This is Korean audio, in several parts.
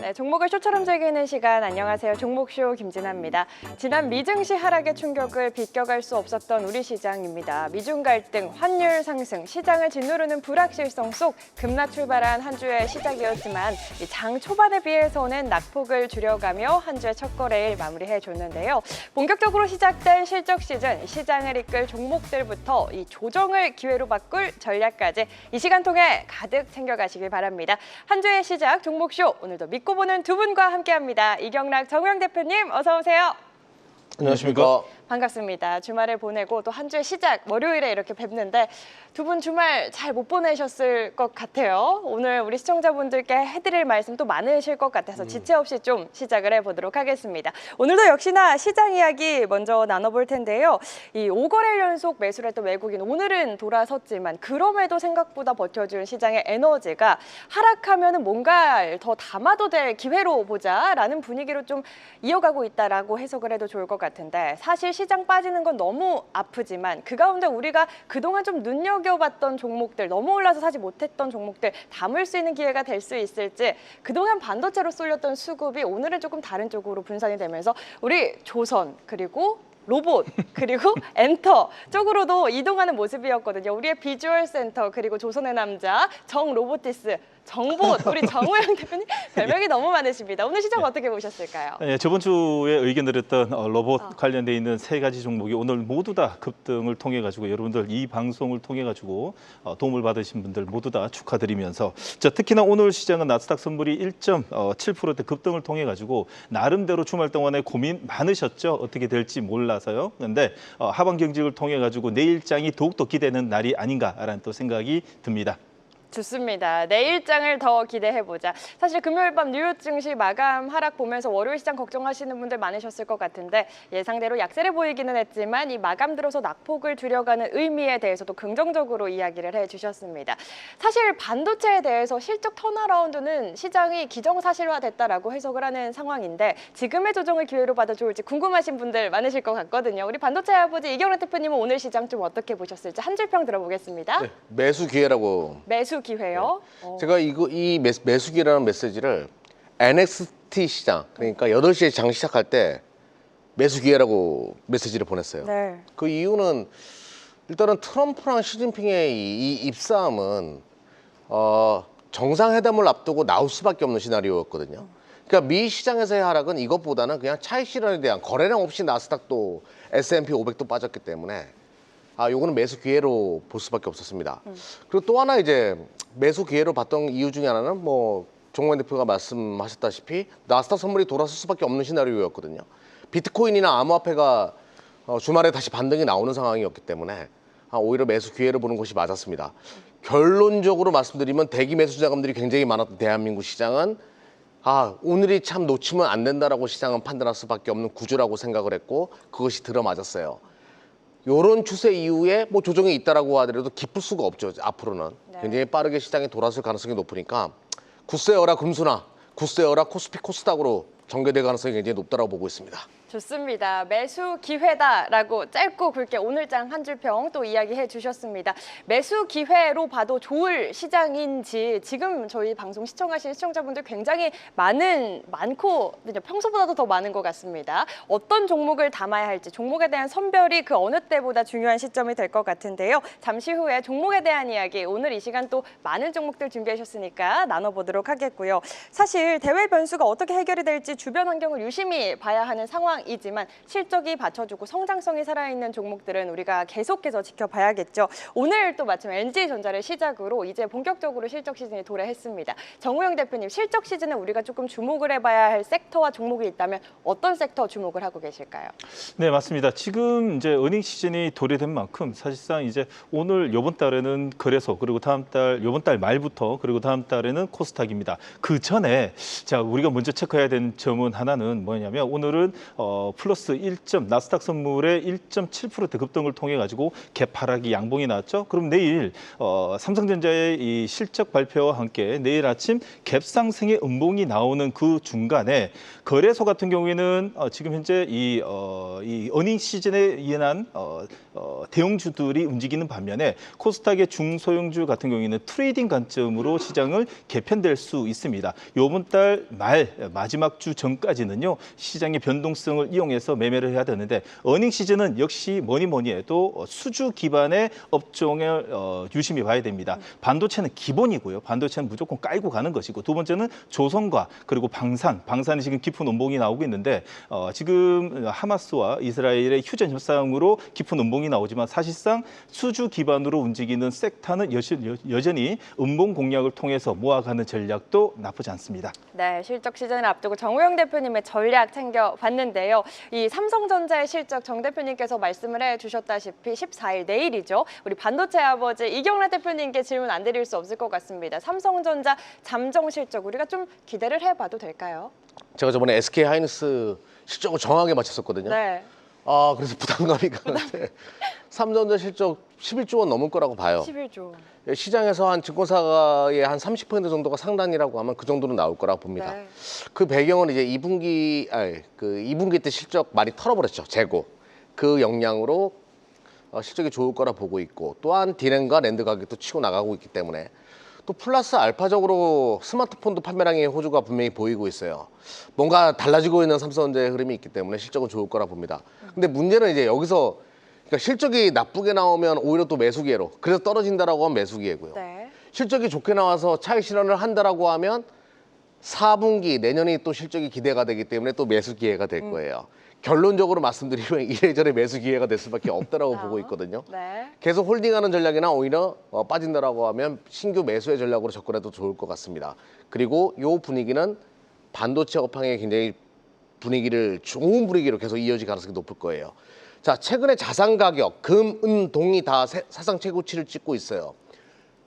네, 종목을 쇼처럼 즐기는 시간 안녕하세요. 종목쇼 김진아입니다. 지난 미증시 하락의 충격을 비껴갈 수 없었던 우리 시장입니다. 미중 갈등, 환율 상승, 시장을 짓누르는 불확실성 속 급락 출발한 한 주의 시작이었지만 장 초반에 비해서는 낙폭을 줄여가며 한 주의 첫 거래일 마무리해줬는데요. 본격적으로 시작된 실적 시즌, 시장을 이끌 종목들부터 이 조정을 기회로 바꿀 전략까지 이 시간 통해 가득 챙겨가시길 바랍니다. 한 주의 시작 종목쇼 오늘도 믿고 보는 두 분과 함께합니다. 이경락 정우영 대표님 어서 오세요. 안녕하십니까. 반갑습니다. 주말을 보내고 또 한 주의 시작 월요일에 이렇게 뵙는데 두 분 주말 잘 못 보내셨을 것 같아요. 오늘 우리 시청자분들께 해드릴 말씀 또 많으실 것 같아서 지체 없이 좀 시작을 해보도록 하겠습니다. 오늘도 역시나 시장 이야기 먼저 나눠볼 텐데요. 이 5거래일 연속 매수를 했던 외국인 오늘은 돌아섰지만 그럼에도 생각보다 버텨준 시장의 에너지가 하락하면은 뭔가 더 담아도 될 기회로 보자라는 분위기로 좀 이어가고 있다라고 해석을 해도 좋을 것 같은데 사실 시장 빠지는 건 너무 아프지만 그 가운데 우리가 그동안 좀 눈여겨봤던 종목들 너무 올라서 사지 못했던 종목들 담을 수 있는 기회가 될 수 있을지 그동안 반도체로 쏠렸던 수급이 오늘은 조금 다른 쪽으로 분산이 되면서 우리 조선 그리고 로봇 그리고 엔터 쪽으로도 이동하는 모습이었거든요. 우리의 비주얼 센터 그리고 조선의 남자 정 로보티스 정봇 우리 정우영 대표님 별명이 너무 많으십니다. 오늘 시장 어떻게 보셨을까요? 네, 저번 주에 의견 드렸던 로봇 관련돼 있는 세 가지 종목이 오늘 모두 다 급등을 통해 가지고 여러분들 이 방송을 통해 가지고 도움을 받으신 분들 모두 다 축하드리면서 특히나 오늘 시장은 나스닥 선물이 1.7%대 급등을 통해 가지고 나름대로 주말 동안에 고민 많으셨죠. 어떻게 될지 몰라서요. 그런데 하반 경직을 통해 가지고 내일장이 더욱더 기대되는 날이 아닌가라는 또 생각이 듭니다. 좋습니다. 내일장을 더 기대해보자. 사실 금요일 밤 뉴욕 증시 마감 하락 보면서 월요일 시장 걱정하시는 분들 많으셨을 것 같은데 예상대로 약세를 보이기는 했지만 이 마감 들어서 낙폭을 줄여가는 의미에 대해서도 긍정적으로 이야기를 해주셨습니다. 사실 반도체에 대해서 실적 턴어라운드는 시장이 기정사실화됐다라고 해석을 하는 상황인데 지금의 조정을 기회로 받아 좋을지 궁금하신 분들 많으실 것 같거든요. 우리 반도체 아버지 이경락 대표님은 오늘 시장 좀 어떻게 보셨을지 한 줄 평 들어보겠습니다. 네, 매수 기회라고. 매수 기회요? 네. 제가 이 매수 기회라는 메시지를 NXT 시장, 그러니까 8시에 장 시작할 때 매수 기회라고 메시지를 보냈어요. 네. 그 이유는 일단은 트럼프랑 시진핑의 이 입싸움은 정상회담을 앞두고 나올 수밖에 없는 시나리오였거든요. 그러니까 미 시장에서의 하락은 이것보다는 그냥 차익 실현에 대한 거래량 없이 나스닥도 S&P 500도 빠졌기 때문에 요거는 매수 기회로 볼 수밖에 없었습니다. 그리고 또 하나 이제 매수 기회로 봤던 이유 중에 하나는 뭐 정우영 대표가 말씀하셨다시피 나스닥 선물이 돌아설 수밖에 없는 시나리오였거든요. 비트코인이나 암호화폐가 주말에 다시 반등이 나오는 상황이었기 때문에 오히려 매수 기회를 보는 것이 맞았습니다. 결론적으로 말씀드리면 대기 매수 자금들이 굉장히 많았던 대한민국 시장은 오늘이 참 놓치면 안 된다라고 시장은 판단할 수밖에 없는 구조라고 생각을 했고 그것이 들어맞았어요. 이런 추세 이후에 뭐 조정이 있다라고 하더라도 기쁠 수가 없죠. 앞으로는 굉장히 빠르게 시장이 돌아설 가능성이 높으니까 굳세어라 금수나 굳세어라 코스피 코스닥으로 전개될 가능성이 굉장히 높다라고 보고 있습니다. 좋습니다. 매수 기회다라고 짧고 굵게 오늘장 한 줄 평 또 이야기해 주셨습니다. 매수 기회로 봐도 좋을 시장인지 지금 저희 방송 시청하시는 시청자분들 굉장히 많고 평소보다도 더 많은 것 같습니다. 어떤 종목을 담아야 할지 종목에 대한 선별이 그 어느 때보다 중요한 시점이 될 것 같은데요. 잠시 후에 종목에 대한 이야기 오늘 이 시간 또 많은 종목들 준비하셨으니까 나눠보도록 하겠고요. 사실 대외 변수가 어떻게 해결이 될지 주변 환경을 유심히 봐야 하는 상황이지만 실적이 받쳐주고 성장성이 살아있는 종목들은 우리가 계속해서 지켜봐야겠죠. 오늘 또 마침 LG전자를 시작으로 이제 본격적으로 실적 시즌이 도래했습니다. 정우영 대표님, 실적 시즌에 우리가 조금 주목을 해봐야 할 섹터와 종목이 있다면 어떤 섹터 주목을 하고 계실까요? 네, 맞습니다. 지금 이제 어닝 시즌이 도래된 만큼 사실상 이제 오늘 요번 달에는 거래소 그리고 요번 달 말부터 그리고 다음 달에는 코스닥입니다. 그 전에 우리가 먼저 체크해야 되는 점은 하나는 뭐냐면 오늘은 플러스 1점, 나스닥 선물의 1.7% 급등을 통해 가지고 개파락이 양봉이 나왔죠. 그럼 내일 삼성전자의 이 실적 발표와 함께 내일 아침 갭상승의 음봉이 나오는 그 중간에 거래소 같은 경우에는 지금 현재 이 어닝 시즌에 의한 대형주들이 움직이는 반면에 코스닥의 중소형주 같은 경우에는 트레이딩 관점으로 시장을 개편될 수 있습니다. 이번 달 말 마지막 주 전까지는요 시장의 변동성을 이용해서 매매를 해야 되는데 어닝 시즌은 역시 뭐니 해도 수주 기반의 업종을 유심히 봐야 됩니다. 반도체는 기본이고요. 반도체는 무조건 깔고 가는 것이고 두 번째는 조선과 그리고 방산이 지금 깊은 음봉이 나오고 있는데 지금 하마스와 이스라엘의 휴전 협상으로 깊은 음봉이 나오지만 사실상 수주 기반으로 움직이는 섹터는 여전히 음봉 공략을 통해서 모아가는 전략도 나쁘지 않습니다. 네, 실적 시즌을 앞두고 정우영 대표님의 전략 챙겨봤는데요. 이 삼성전자의 실적 정 대표님께서 말씀을 해주셨다시피 14일 내일이죠. 우리 반도체 아버지 이경란 대표님께 질문 안 드릴 수 없을 것 같습니다. 삼성전자 잠정 실적 우리가 좀 기대를 해봐도 될까요? 제가 저번에 SK 하이닉스 실적을 정확하게 맞췄었거든요. 네. 그래서 부담감이 가는데 삼성전자 실적 11조 원 넘을 거라고 봐요. 11조. 시장에서 한 증권사의 한 30% 정도가 상단이라고 하면 그 정도는 나올 거라고 봅니다. 네. 그 배경은 이제 2분기 때 실적 많이 털어버렸죠. 재고. 그 영향으로 실적이 좋을 거라 보고 있고 또한 디램과 랜드 가격도 치고 나가고 있기 때문에 또 플러스 알파적으로 스마트폰도 판매량의 호조가 분명히 보이고 있어요. 뭔가 달라지고 있는 삼성전자의 흐름이 있기 때문에 실적은 좋을 거라 봅니다. 근데 문제는 이제 여기서 그러니까 실적이 나쁘게 나오면 오히려 또 매수 기회로 그래서 떨어진다라고 하면 매수 기회고요. 네. 실적이 좋게 나와서 차익 실현을 한다라고 하면 4분기 내년이 또 실적이 기대가 되기 때문에 또 매수 기회가 될 거예요. 결론적으로 말씀드리면 이래저래 매수 기회가 될 수밖에 없다라고 보고 있거든요. 네. 계속 홀딩하는 전략이나 오히려 빠진다라고 하면 신규 매수의 전략으로 접근해도 좋을 것 같습니다. 그리고 이 분위기는 반도체 업황의 굉장히 좋은 분위기로 계속 이어질 가능성이 높을 거예요. 자, 최근에 자산 가격, 금, 은, 동이 다 사상 최고치를 찍고 있어요.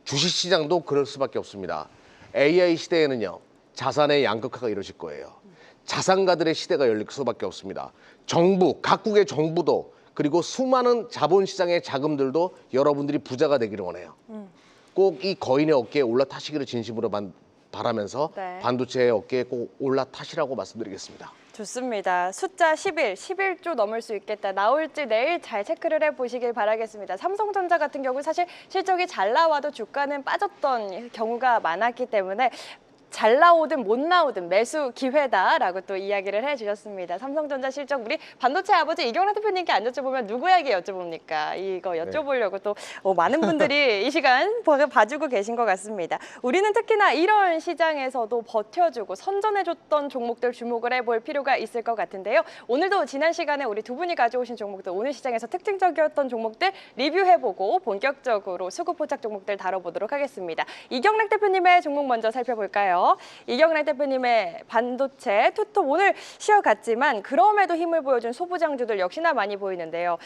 주식시장도 그럴 수밖에 없습니다. AI 시대에는요, 자산의 양극화가 이루어질 거예요. 자산가들의 시대가 열릴 수밖에 없습니다. 각국의 정부도 그리고 수많은 자본시장의 자금들도 여러분들이 부자가 되기를 원해요. 꼭 이 거인의 어깨에 올라타시기를 진심으로 바라면서 네. 반도체의 어깨에 꼭 올라타시라고 말씀드리겠습니다. 좋습니다. 숫자 11조 넘을 수 있겠다. 나올지 내일 잘 체크를 해보시길 바라겠습니다. 삼성전자 같은 경우 사실 실적이 잘 나와도 주가는 빠졌던 경우가 많았기 때문에 잘 나오든 못 나오든 매수 기회다라고 또 이야기를 해주셨습니다. 삼성전자 실적 우리 반도체 아버지 이경란 대표님께 안 여쭤보면 누구에게 여쭤봅니까? 이거 여쭤보려고 또 많은 분들이 이 시간 봐주고 계신 것 같습니다. 우리는 특히나 이런 시장에서도 버텨주고 선전해줬던 종목들 주목을 해볼 필요가 있을 것 같은데요. 오늘도 지난 시간에 우리 두 분이 가져오신 종목들 오늘 시장에서 특징적이었던 종목들 리뷰해보고 본격적으로 수급포착 종목들 다뤄보도록 하겠습니다. 이경란 대표님의 종목 먼저 살펴볼까요? 이경란 대표님의 반도체 투톱 오늘 쉬어갔지만 그럼에도 힘을 보여준 소부장주들 역시나 많이 보이는데요.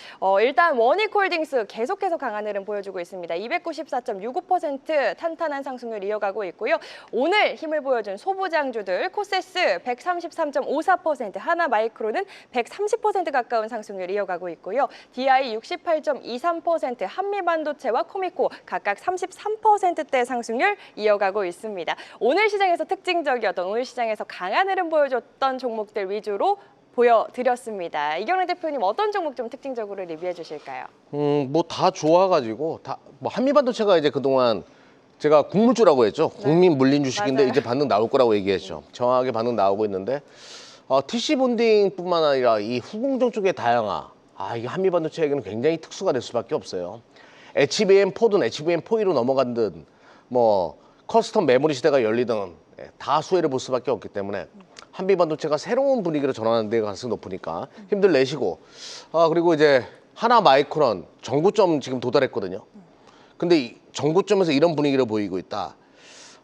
일단 원익홀딩스 계속해서 강한 흐름 보여주고 있습니다. 294.65% 탄탄한 상승률 이어가고 있고요. 오늘 힘을 보여준 소부장주들 코세스 133.54%, 하나마이크로는 130% 가까운 상승률 이어가고 있고요. DI 68.23%, 한미반도체와 코미코 각각 33%대 상승률 이어가고 있습니다. 오늘 시장에서 특징적이었던 오늘 시장에서 강한 흐름 보여줬던 종목들 위주로 보여드렸습니다. 이경란 대표님 어떤 종목 좀 특징적으로 리뷰해 주실까요? 뭐 다 좋아가지고 한미반도체가 이제 그동안 제가 국물주라고 했죠. 국민 물린 주식인데 맞아요. 이제 반등 나올 거라고 얘기했죠. 정확하게 반등 나오고 있는데 TC 본딩뿐만 아니라 이 후공정 쪽의 다양화. 이게 한미반도체에게는 굉장히 특수가 될 수밖에 없어요. HBM4든 HBM4E로 넘어간 듯 뭐 커스텀 메모리 시대가 열리든 다 수혜를 볼 수밖에 없기 때문에 한미반도체가 새로운 분위기로 전환하는 데 가능성이 높으니까 힘들 내시고 그리고 이제 하나마이크론 정고점 지금 도달했거든요. 근데 이 정고점에서 이런 분위기를 보이고 있다.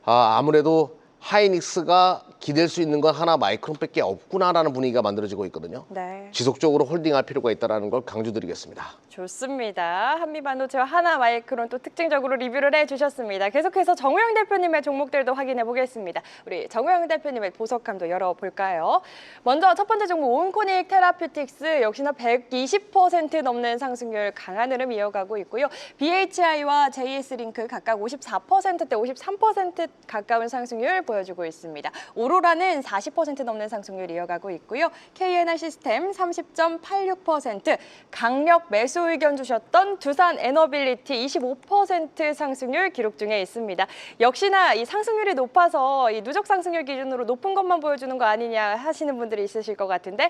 아무래도 하이닉스가 기댈 수 있는 건 하나 마이크론밖에 없구나라는 분위기가 만들어지고 있거든요. 네. 지속적으로 홀딩할 필요가 있다는 걸 강조드리겠습니다. 좋습니다. 한미반도체와 하나마이크론 또 특징적으로 리뷰를 해주셨습니다. 계속해서 정우영 대표님의 종목들도 확인해 보겠습니다. 우리 정우영 대표님의 보석함도 열어볼까요? 먼저 첫 번째 종목 온코닉 테라퓨틱스 역시나 120% 넘는 상승률 강한 흐름 이어가고 있고요. BHI와 JS링크 각각 54%대 53% 가까운 상승률 보여주고 있습니다. 오로라는 40% 넘는 상승률 이어가고 있고요. KNR 시스템 30.86%, 강력 매수 의견 주셨던 두산 에너빌리티 25% 상승률 기록 중에 있습니다. 역시나 이 상승률이 높아서 이 누적 상승률 기준으로 높은 것만 보여주는 거 아니냐 하시는 분들이 있으실 것 같은데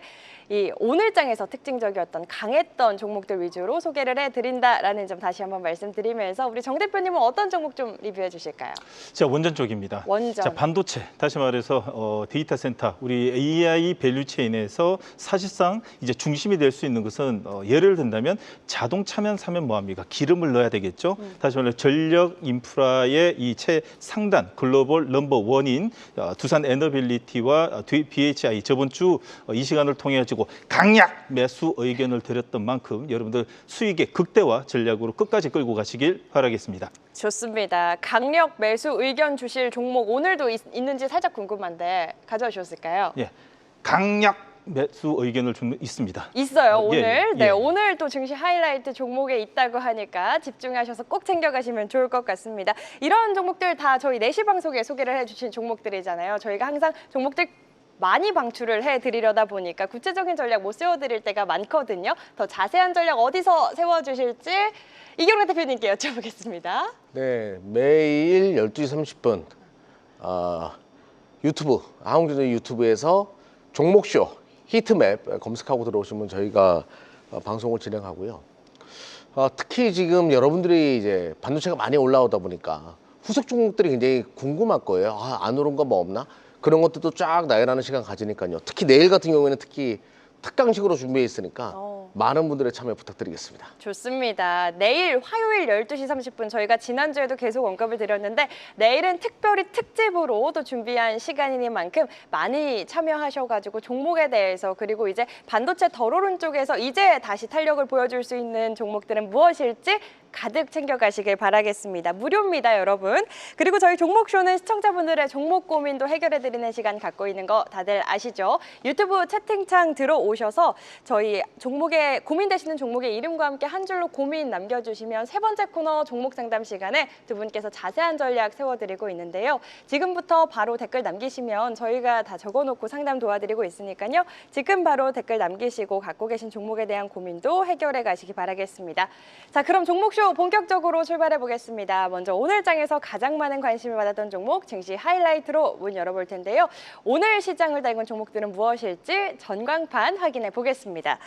이 오늘장에서 특징적이었던 강했던 종목들 위주로 소개를 해드린다라는 점 다시 한번 말씀드리면서 우리 정 대표님은 어떤 종목 좀 리뷰해 주실까요? 자, 원전 쪽입니다. 원전. 자, 반도체, 다시 말해서 데이터 센터, 우리 AI 밸류 체인에서 사실상 이제 중심이 될 수 있는 것은 예를 든다면 자동차면 사면 뭐합니까? 기름을 넣어야 되겠죠. 다시 말해 전력 인프라의 이 최상단 글로벌 넘버 원인 두산 에너빌리티와 BHI 저번 주 이 시간을 통해 가지고 강약 매수 의견을 드렸던 만큼 여러분들 수익의 극대화 전략으로 끝까지 끌고 가시길 바라겠습니다. 좋습니다. 강력 매수 의견 주실 종목 오늘도 있는지 살짝 궁금한데 가져와 주셨을까요? 예, 강약 매수 의견을 있습니다. 있어요, 예, 오늘. 예, 네, 예. 오늘 또 증시 하이라이트 종목에 있다고 하니까 집중하셔서 꼭 챙겨가시면 좋을 것 같습니다. 이런 종목들 다 저희 4시 방송에 소개를 해주신 종목들이잖아요. 저희가 항상 종목들 많이 방출을 해드리려다 보니까 구체적인 전략 못 세워드릴 때가 많거든요. 더 자세한 전략 어디서 세워주실지 이경래 대표님께 여쭤보겠습니다. 네, 매일 12시 30분 유튜브, 한국전자 유튜브에서 종목쇼 히트맵 검색하고 들어오시면 저희가 방송을 진행하고요. 특히 지금 여러분들이 이제 반도체가 많이 올라오다 보니까 후속 종목들이 굉장히 궁금할 거예요. 안 오른 거 뭐 없나? 그런 것들도 쫙 나열하는 시간 가지니까요. 특히 내일 같은 경우에는 특히 특강식으로 준비해 있으니까 많은 분들의 참여 부탁드리겠습니다. 좋습니다. 내일 화요일 12시 30분 저희가 지난주에도 계속 언급을 드렸는데 내일은 특별히 특집으로 또 준비한 시간이니만큼 많이 참여하셔가지고 종목에 대해서 그리고 이제 반도체 덜 오른 쪽에서 이제 다시 탄력을 보여줄 수 있는 종목들은 무엇일지 가득 챙겨가시길 바라겠습니다. 무료입니다, 여러분. 그리고 저희 종목쇼는 시청자분들의 종목 고민도 해결해드리는 시간 갖고 있는 거 다들 아시죠? 유튜브 채팅창 들어오셔서 저희 종목에 고민되시는 종목의 이름과 함께 한 줄로 고민 남겨주시면 세 번째 코너 종목 상담 시간에 두 분께서 자세한 전략 세워드리고 있는데요. 지금부터 바로 댓글 남기시면 저희가 다 적어놓고 상담 도와드리고 있으니까요. 지금 바로 댓글 남기시고 갖고 계신 종목에 대한 고민도 해결해 가시기 바라겠습니다. 자, 그럼 종목쇼 본격적으로 출발해 보겠습니다. 먼저 오늘 장에서 가장 많은 관심을 받았던 종목 증시 하이라이트로 문 열어볼 텐데요. 오늘 시장을 달군 종목들은 무엇일지 전광판 확인해 보겠습니다.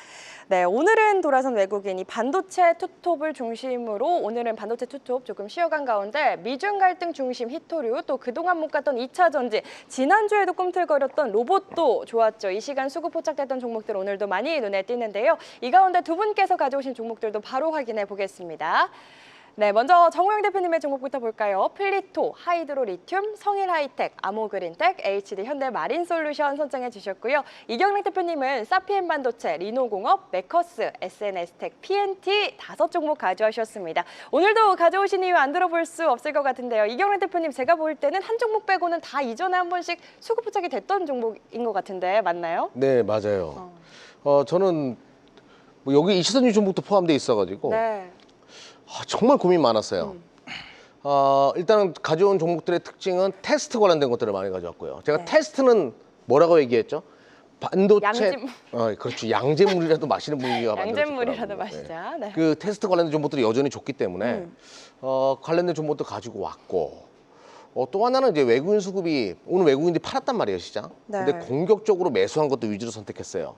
네, 오늘은 돌아선 외국인이 반도체 투톱을 중심으로 오늘은 반도체 투톱 조금 쉬어간 가운데 미중 갈등 중심 히토류 또 그동안 못 갔던 2차 전지 지난주에도 꿈틀거렸던 로봇도 좋았죠. 이 시간 수급 포착됐던 종목들 오늘도 많이 눈에 띄는데요. 이 가운데 두 분께서 가져오신 종목들도 바로 확인해 보겠습니다. 네, 먼저 정우영 대표님의 종목부터 볼까요? 플리토, 하이드로 리튬, 성일 하이텍, 아모그린텍, HD 현대 마린솔루션 선정해 주셨고요. 이경래 대표님은 사피엔 반도체, 리노공업, 메커스, SNS텍, PNT 5종목 가져오셨습니다. 오늘도 가져오신 이유 안 들어볼 수 없을 것 같은데요. 이경래 대표님 제가 볼 때는 한 종목 빼고는 다 이전에 한 번씩 수급 포착이 됐던 종목인 것 같은데 맞나요? 네, 맞아요. 저는 뭐 여기 이시선유 종목도 포함되어 있어가지고 네. 정말 고민 많았어요. 일단은 가져온 종목들의 특징은 테스트 관련된 것들을 많이 가져왔고요. 제가 네. 테스트는 뭐라고 얘기했죠? 반도체, 양진. 그렇죠. 양잿물이라도 마시는 분위기가 양잿물이라도 만들어졌더라고요. 마시자. 네. 그 테스트 관련된 종목들이 여전히 좋기 때문에 관련된 종목도 가지고 왔고 또 하나는 이제 외국인 수급이 오늘 외국인들이 팔았단 말이에요, 시장. 네. 근데 공격적으로 매수한 것도 위주로 선택했어요.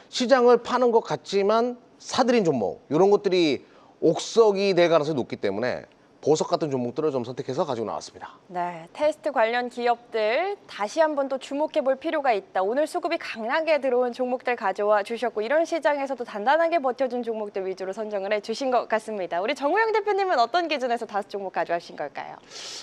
시장을 파는 것 같지만 사들인 종목 이런 것들이 옥석이 될 가능성이 높기 때문에 보석 같은 종목들을 좀 선택해서 가지고 나왔습니다. 네, 테스트 관련 기업들 다시 한번 또 주목해 볼 필요가 있다. 오늘 수급이 강하게 들어온 종목들 가져와 주셨고 이런 시장에서도 단단하게 버텨준 종목들 위주로 선정을 해주신 것 같습니다. 우리 정우영 대표님은 어떤 기준에서 5종목 가져와신 걸까요?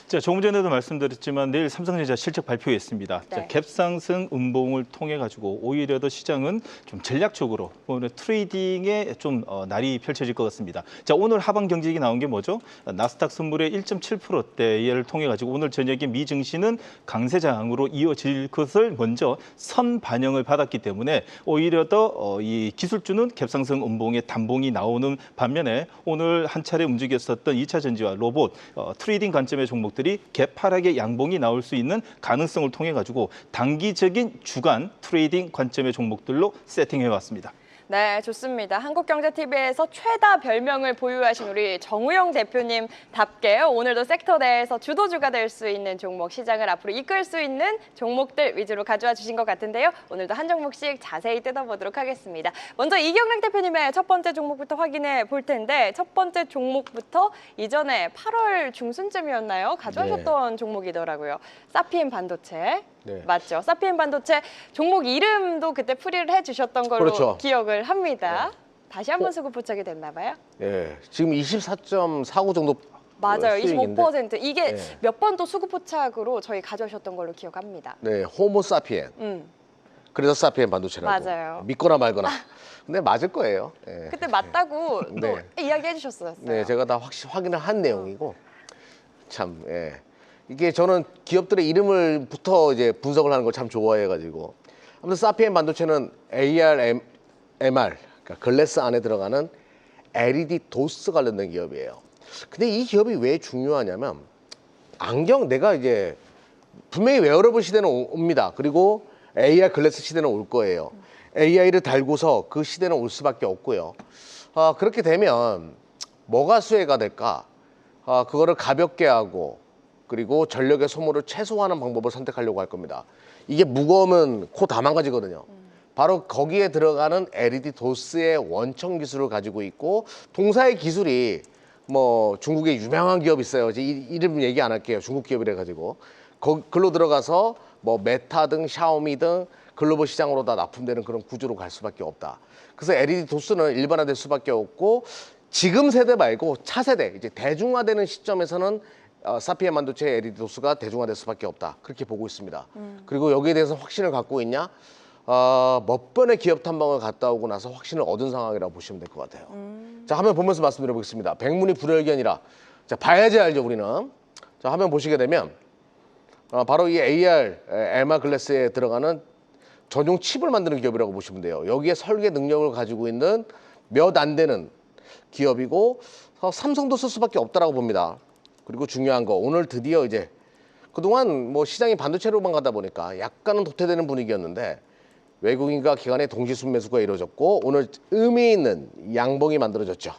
자, 조금 전에도 말씀드렸지만 내일 삼성전자 실적 발표했습니다. 네. 자, 갭상승 음봉을 통해 가지고 오히려 더 시장은 좀 전략적으로 오늘 트레이딩에 좀 날이 펼쳐질 것 같습니다. 자, 오늘 하방 경직이 나온 게 뭐죠? 나스닥 선물의 1.7%대를 통해 가지고 오늘 저녁에 미 증시는 강세장으로 이어질 것을 먼저 선 반영을 받았기 때문에 오히려 더 이 기술주는 갭상승 음봉의 단봉이 나오는 반면에 오늘 한 차례 움직였었던 2차 전지와 로봇 트레이딩 관점의 종목들이 개파락의 양봉이 나올 수 있는 가능성을 통해 가지고 단기적인 주간 트레이딩 관점의 종목들로 세팅해 왔습니다. 네, 좋습니다. 한국경제TV에서 최다 별명을 보유하신 우리 정우영 대표님답게 오늘도 섹터 내에서 주도주가 될 수 있는 종목, 시장을 앞으로 이끌 수 있는 종목들 위주로 가져와 주신 것 같은데요. 오늘도 한 종목씩 자세히 뜯어보도록 하겠습니다. 먼저 이경락 대표님의 첫 번째 종목부터 확인해 볼 텐데 첫 번째 종목부터 이전에 8월 중순쯤이었나요? 가져오셨던 종목이더라고요. 사피엔 반도체. 네. 맞죠. 사피엔 반도체 종목 이름도 그때 풀이를 해주셨던 걸로 그렇죠. 기억을 합니다. 네. 다시 한번 수급 포착이 됐나 봐요. 예, 지금 24.49 정도 맞아요. 수익인데. 25%. 이게 네. 몇 번 또 수급 포착으로 저희 가져오셨던 걸로 기억합니다. 네, 호모 사피엔. 그래서 사피엔 반도체라고. 맞아요. 믿거나 말거나. 근데 맞을 거예요. 예. 그때 맞다고 또 네. 이야기해 주셨어요. 네, 제가 다 확인을 한 내용이고 참 예. 이게 저는 기업들의 이름을부터 이제 분석을 하는 걸 참 좋아해가지고 아무튼 사피엔 반도체는 AR, MR, 그러니까 글래스 안에 들어가는 LED 도스 관련된 기업이에요. 근데 이 기업이 왜 중요하냐면 안경 내가 이제 분명히 웨어러블 시대는 옵니다. 그리고 AR 글래스 시대는 올 거예요. AI를 달고서 그 시대는 올 수밖에 없고요. 그렇게 되면 뭐가 수혜가 될까? 그거를 가볍게 하고 그리고 전력의 소모를 최소화하는 방법을 선택하려고 할 겁니다. 이게 무거우면 코 다 망가지거든요. 바로 거기에 들어가는 LED 도스의 원청 기술을 가지고 있고 동사의 기술이 뭐 중국의 유명한 기업 있어요. 이름 얘기 안 할게요. 중국 기업이라 가지고 글로 들어가서 뭐 메타 등 샤오미 등 글로벌 시장으로 다 납품되는 그런 구조로 갈 수밖에 없다. 그래서 LED 도스는 일반화될 수밖에 없고 지금 세대 말고 차세대 이제 대중화되는 시점에서는 사피엔 반도체 LED 도스가 대중화될 수밖에 없다. 그렇게 보고 있습니다. 그리고 여기에 대해서 확신을 갖고 있냐? 몇 번의 기업 탐방을 갔다 오고 나서 확신을 얻은 상황이라고 보시면 될 것 같아요. 자, 화면 보면서 말씀드려 보겠습니다. 백문이 불여일견이라. 자, 봐야지 알죠, 우리는. 자, 화면 보시게 되면 바로 이 AR, MR 글래스에 들어가는 전용 칩을 만드는 기업이라고 보시면 돼요. 여기에 설계 능력을 가지고 있는 몇 안 되는 기업이고 삼성도 쓸 수밖에 없다라고 봅니다. 그리고 중요한 거 오늘 드디어 이제 그동안 뭐 시장이 반도체로만 가다 보니까 약간은 도태되는 분위기였는데 외국인과 기관의 동시 순매수가 이루어졌고 오늘 의미 있는 양봉이 만들어졌죠.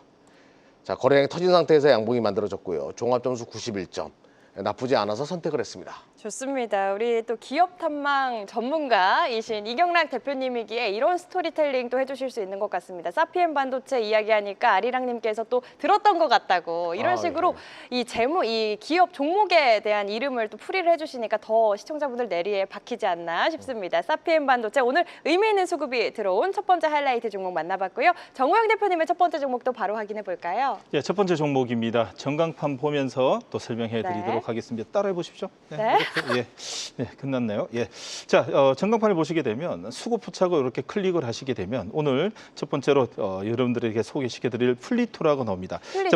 자, 거래량이 터진 상태에서 양봉이 만들어졌고요. 종합점수 91점. 나쁘지 않아서 선택을 했습니다. 좋습니다. 우리 또 기업 탐망 전문가이신 이경락 대표님이기에 이런 스토리텔링도 해주실 수 있는 것 같습니다. 사피엔 반도체 이야기하니까 아리랑님께서 또 들었던 것 같다고 이런 식으로 이 기업 종목에 대한 이름을 또 풀이를 해주시니까 더 시청자분들 내리에 박히지 않나 싶습니다. 사피엔 반도체 오늘 의미 있는 수급이 들어온 첫 번째 하이라이트 종목 만나봤고요. 정우영 대표님의 첫 번째 종목도 바로 확인해 볼까요? 예, 첫 번째 종목입니다. 전광판 보면서 또 설명해 드리도록 하겠습니다. 따라해 보십시오. 네. 예, 네, 끝났나요? 예. 자, 전광판을 보시게 되면 수급 포착을 이렇게 클릭을 하시게 되면 오늘 첫 번째로 여러분들에게 소개시켜드릴 플리토라고 나옵니다. 자,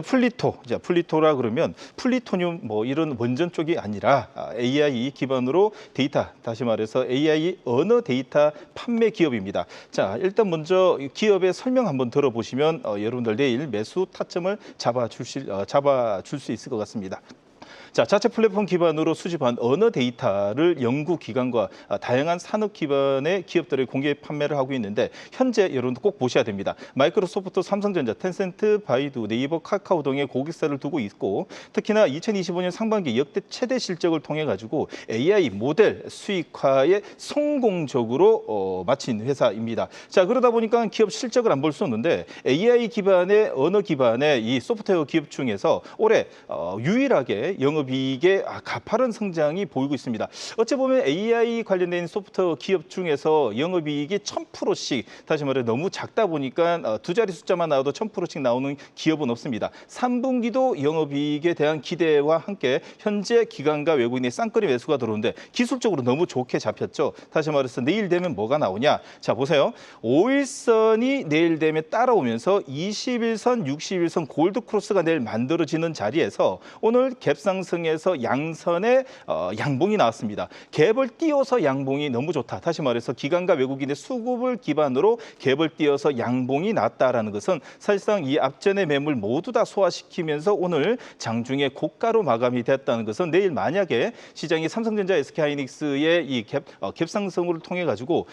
플리토라 그러면 플리토늄 뭐 이런 원전 쪽이 아니라 AI 기반으로 데이터, 다시 말해서 AI 언어 데이터 판매 기업입니다. 자, 일단 먼저 기업의 설명 한번 들어보시면 여러분들 내일 매수 타점을 잡아줄 수 있을 것 같습니다. 자, 자체 플랫폼 기반으로 수집한 언어 데이터를 연구기관과 다양한 산업 기반의 기업들이 공개 판매를 하고 있는데 현재 여러분도 꼭 보셔야 됩니다. 마이크로소프트, 삼성전자, 텐센트, 바이두, 네이버, 카카오 등의 고객사를 두고 있고 특히나 2025년 상반기 역대 최대 실적을 통해 가지고 AI 모델 수익화에 성공적으로 마친 회사입니다. 자, 그러다 보니까 기업 실적을 안 볼 수 없는데 AI 기반의 언어 기반의 이 소프트웨어 기업 중에서 올해 유일하게 영업이익의 가파른 성장이 보이고 있습니다. 어찌 보면 AI 관련된 소프트웨어 기업 중에서 영업이익이 1000%씩 다시 말해 너무 작다 보니까 두 자리 숫자만 나와도 1000%씩 나오는 기업은 없습니다. 3분기도 영업이익에 대한 기대와 함께 현재 기관과 외국인의 쌍끌이 매수가 들어오는데 기술적으로 너무 좋게 잡혔죠. 다시 말해서 내일 되면 뭐가 나오냐? 자, 보세요. 5일선이 내일 되면 따라오면서 21선, 61선 골드 크로스가 내일 만들어지는 자리에서 오늘 갭상승에서 양선의 양봉이 나왔습니다. 갭을 띄워서 양봉이 너무 좋다. 다시 말해서 기관과 외국인의 수급을 기반으로 갭을 띄워서 양봉이 났다라는 것은 사실상 이 앞전의 매물 모두 다 소화시키면서 오늘 장중에 고가로 마감이 됐다는 것은 내일 만약에 시장이 삼성전자, SK하이닉스의 이 갭상승을 통해 가지고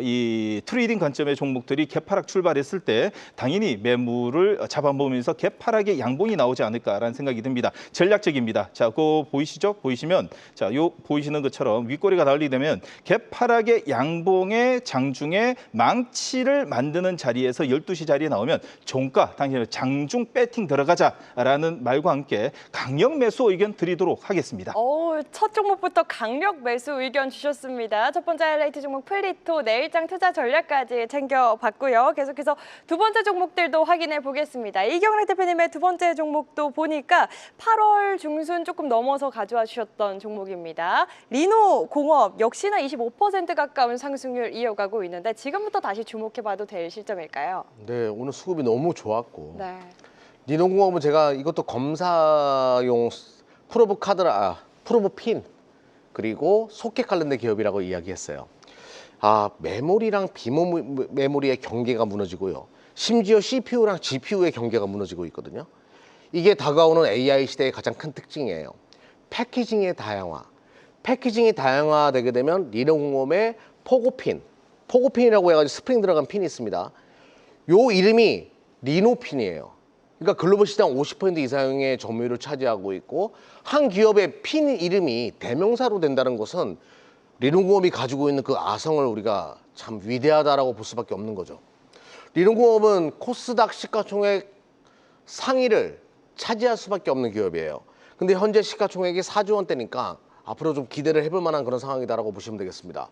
이 트레이딩 관점의 종목들이 갭하락 출발했을 때 당연히 매물을 잡아보면서 갭하락의 양봉이 나오지 않을까라는 생각이 듭니다. 전략적입니다. 자, 그거 보이시죠? 보이시면 자, 요 보이시는 것처럼 윗꼬리가 달리되면 갭하락의 양봉의 장중에 망치를 만드는 자리에서 12시 자리에 나오면 종가 당연히 장중 배팅 들어가자라는 말과 함께 강력 매수 의견 드리도록 하겠습니다. 첫 종목부터 강력 매수 의견 주셨습니다. 첫 번째 하이라이트 종목 플리토 내일장 투자 전략까지 챙겨봤고요. 계속해서 두 번째 종목들도 확인해 보겠습니다. 이경래 대표님의 두 번째 종목도 보니까 8월 중순 조금 넘어서 가져와 주셨던 종목입니다. 리노공업 역시나 25% 가까운 상승률 이어가고 있는데 지금부터 다시 주목해봐도 될 시점일까요? 네, 오늘 수급이 너무 좋았고 네. 니노공업은 제가 이것도 검사용 프로브 카드라, 프로브 핀 그리고 소켓 관련된 기업이라고 이야기했어요. 메모리랑 비메모리의 경계가 무너지고요. 심지어 CPU랑 GPU의 경계가 무너지고 있거든요. 이게 다가오는 AI 시대의 가장 큰 특징이에요. 패키징의 다양화. 패키징이 다양화되게 되면 리노공업의 포고핀이라고 해가지고 스프링 들어간 핀이 있습니다. 요 이름이 리노핀이에요. 그러니까 글로벌 시장 50% 이상의 점유율을 차지하고 있고 한 기업의 핀 이름이 대명사로 된다는 것은 리노공업이 가지고 있는 그 아성을 우리가 참 위대하다라고 볼 수밖에 없는 거죠. 리노공업은 코스닥 시가총액 상위를 차지할 수밖에 없는 기업이에요. 근데 현재 시가총액이 4조 원대니까 앞으로 좀 기대를 해볼 만한 그런 상황이다라고 보시면 되겠습니다.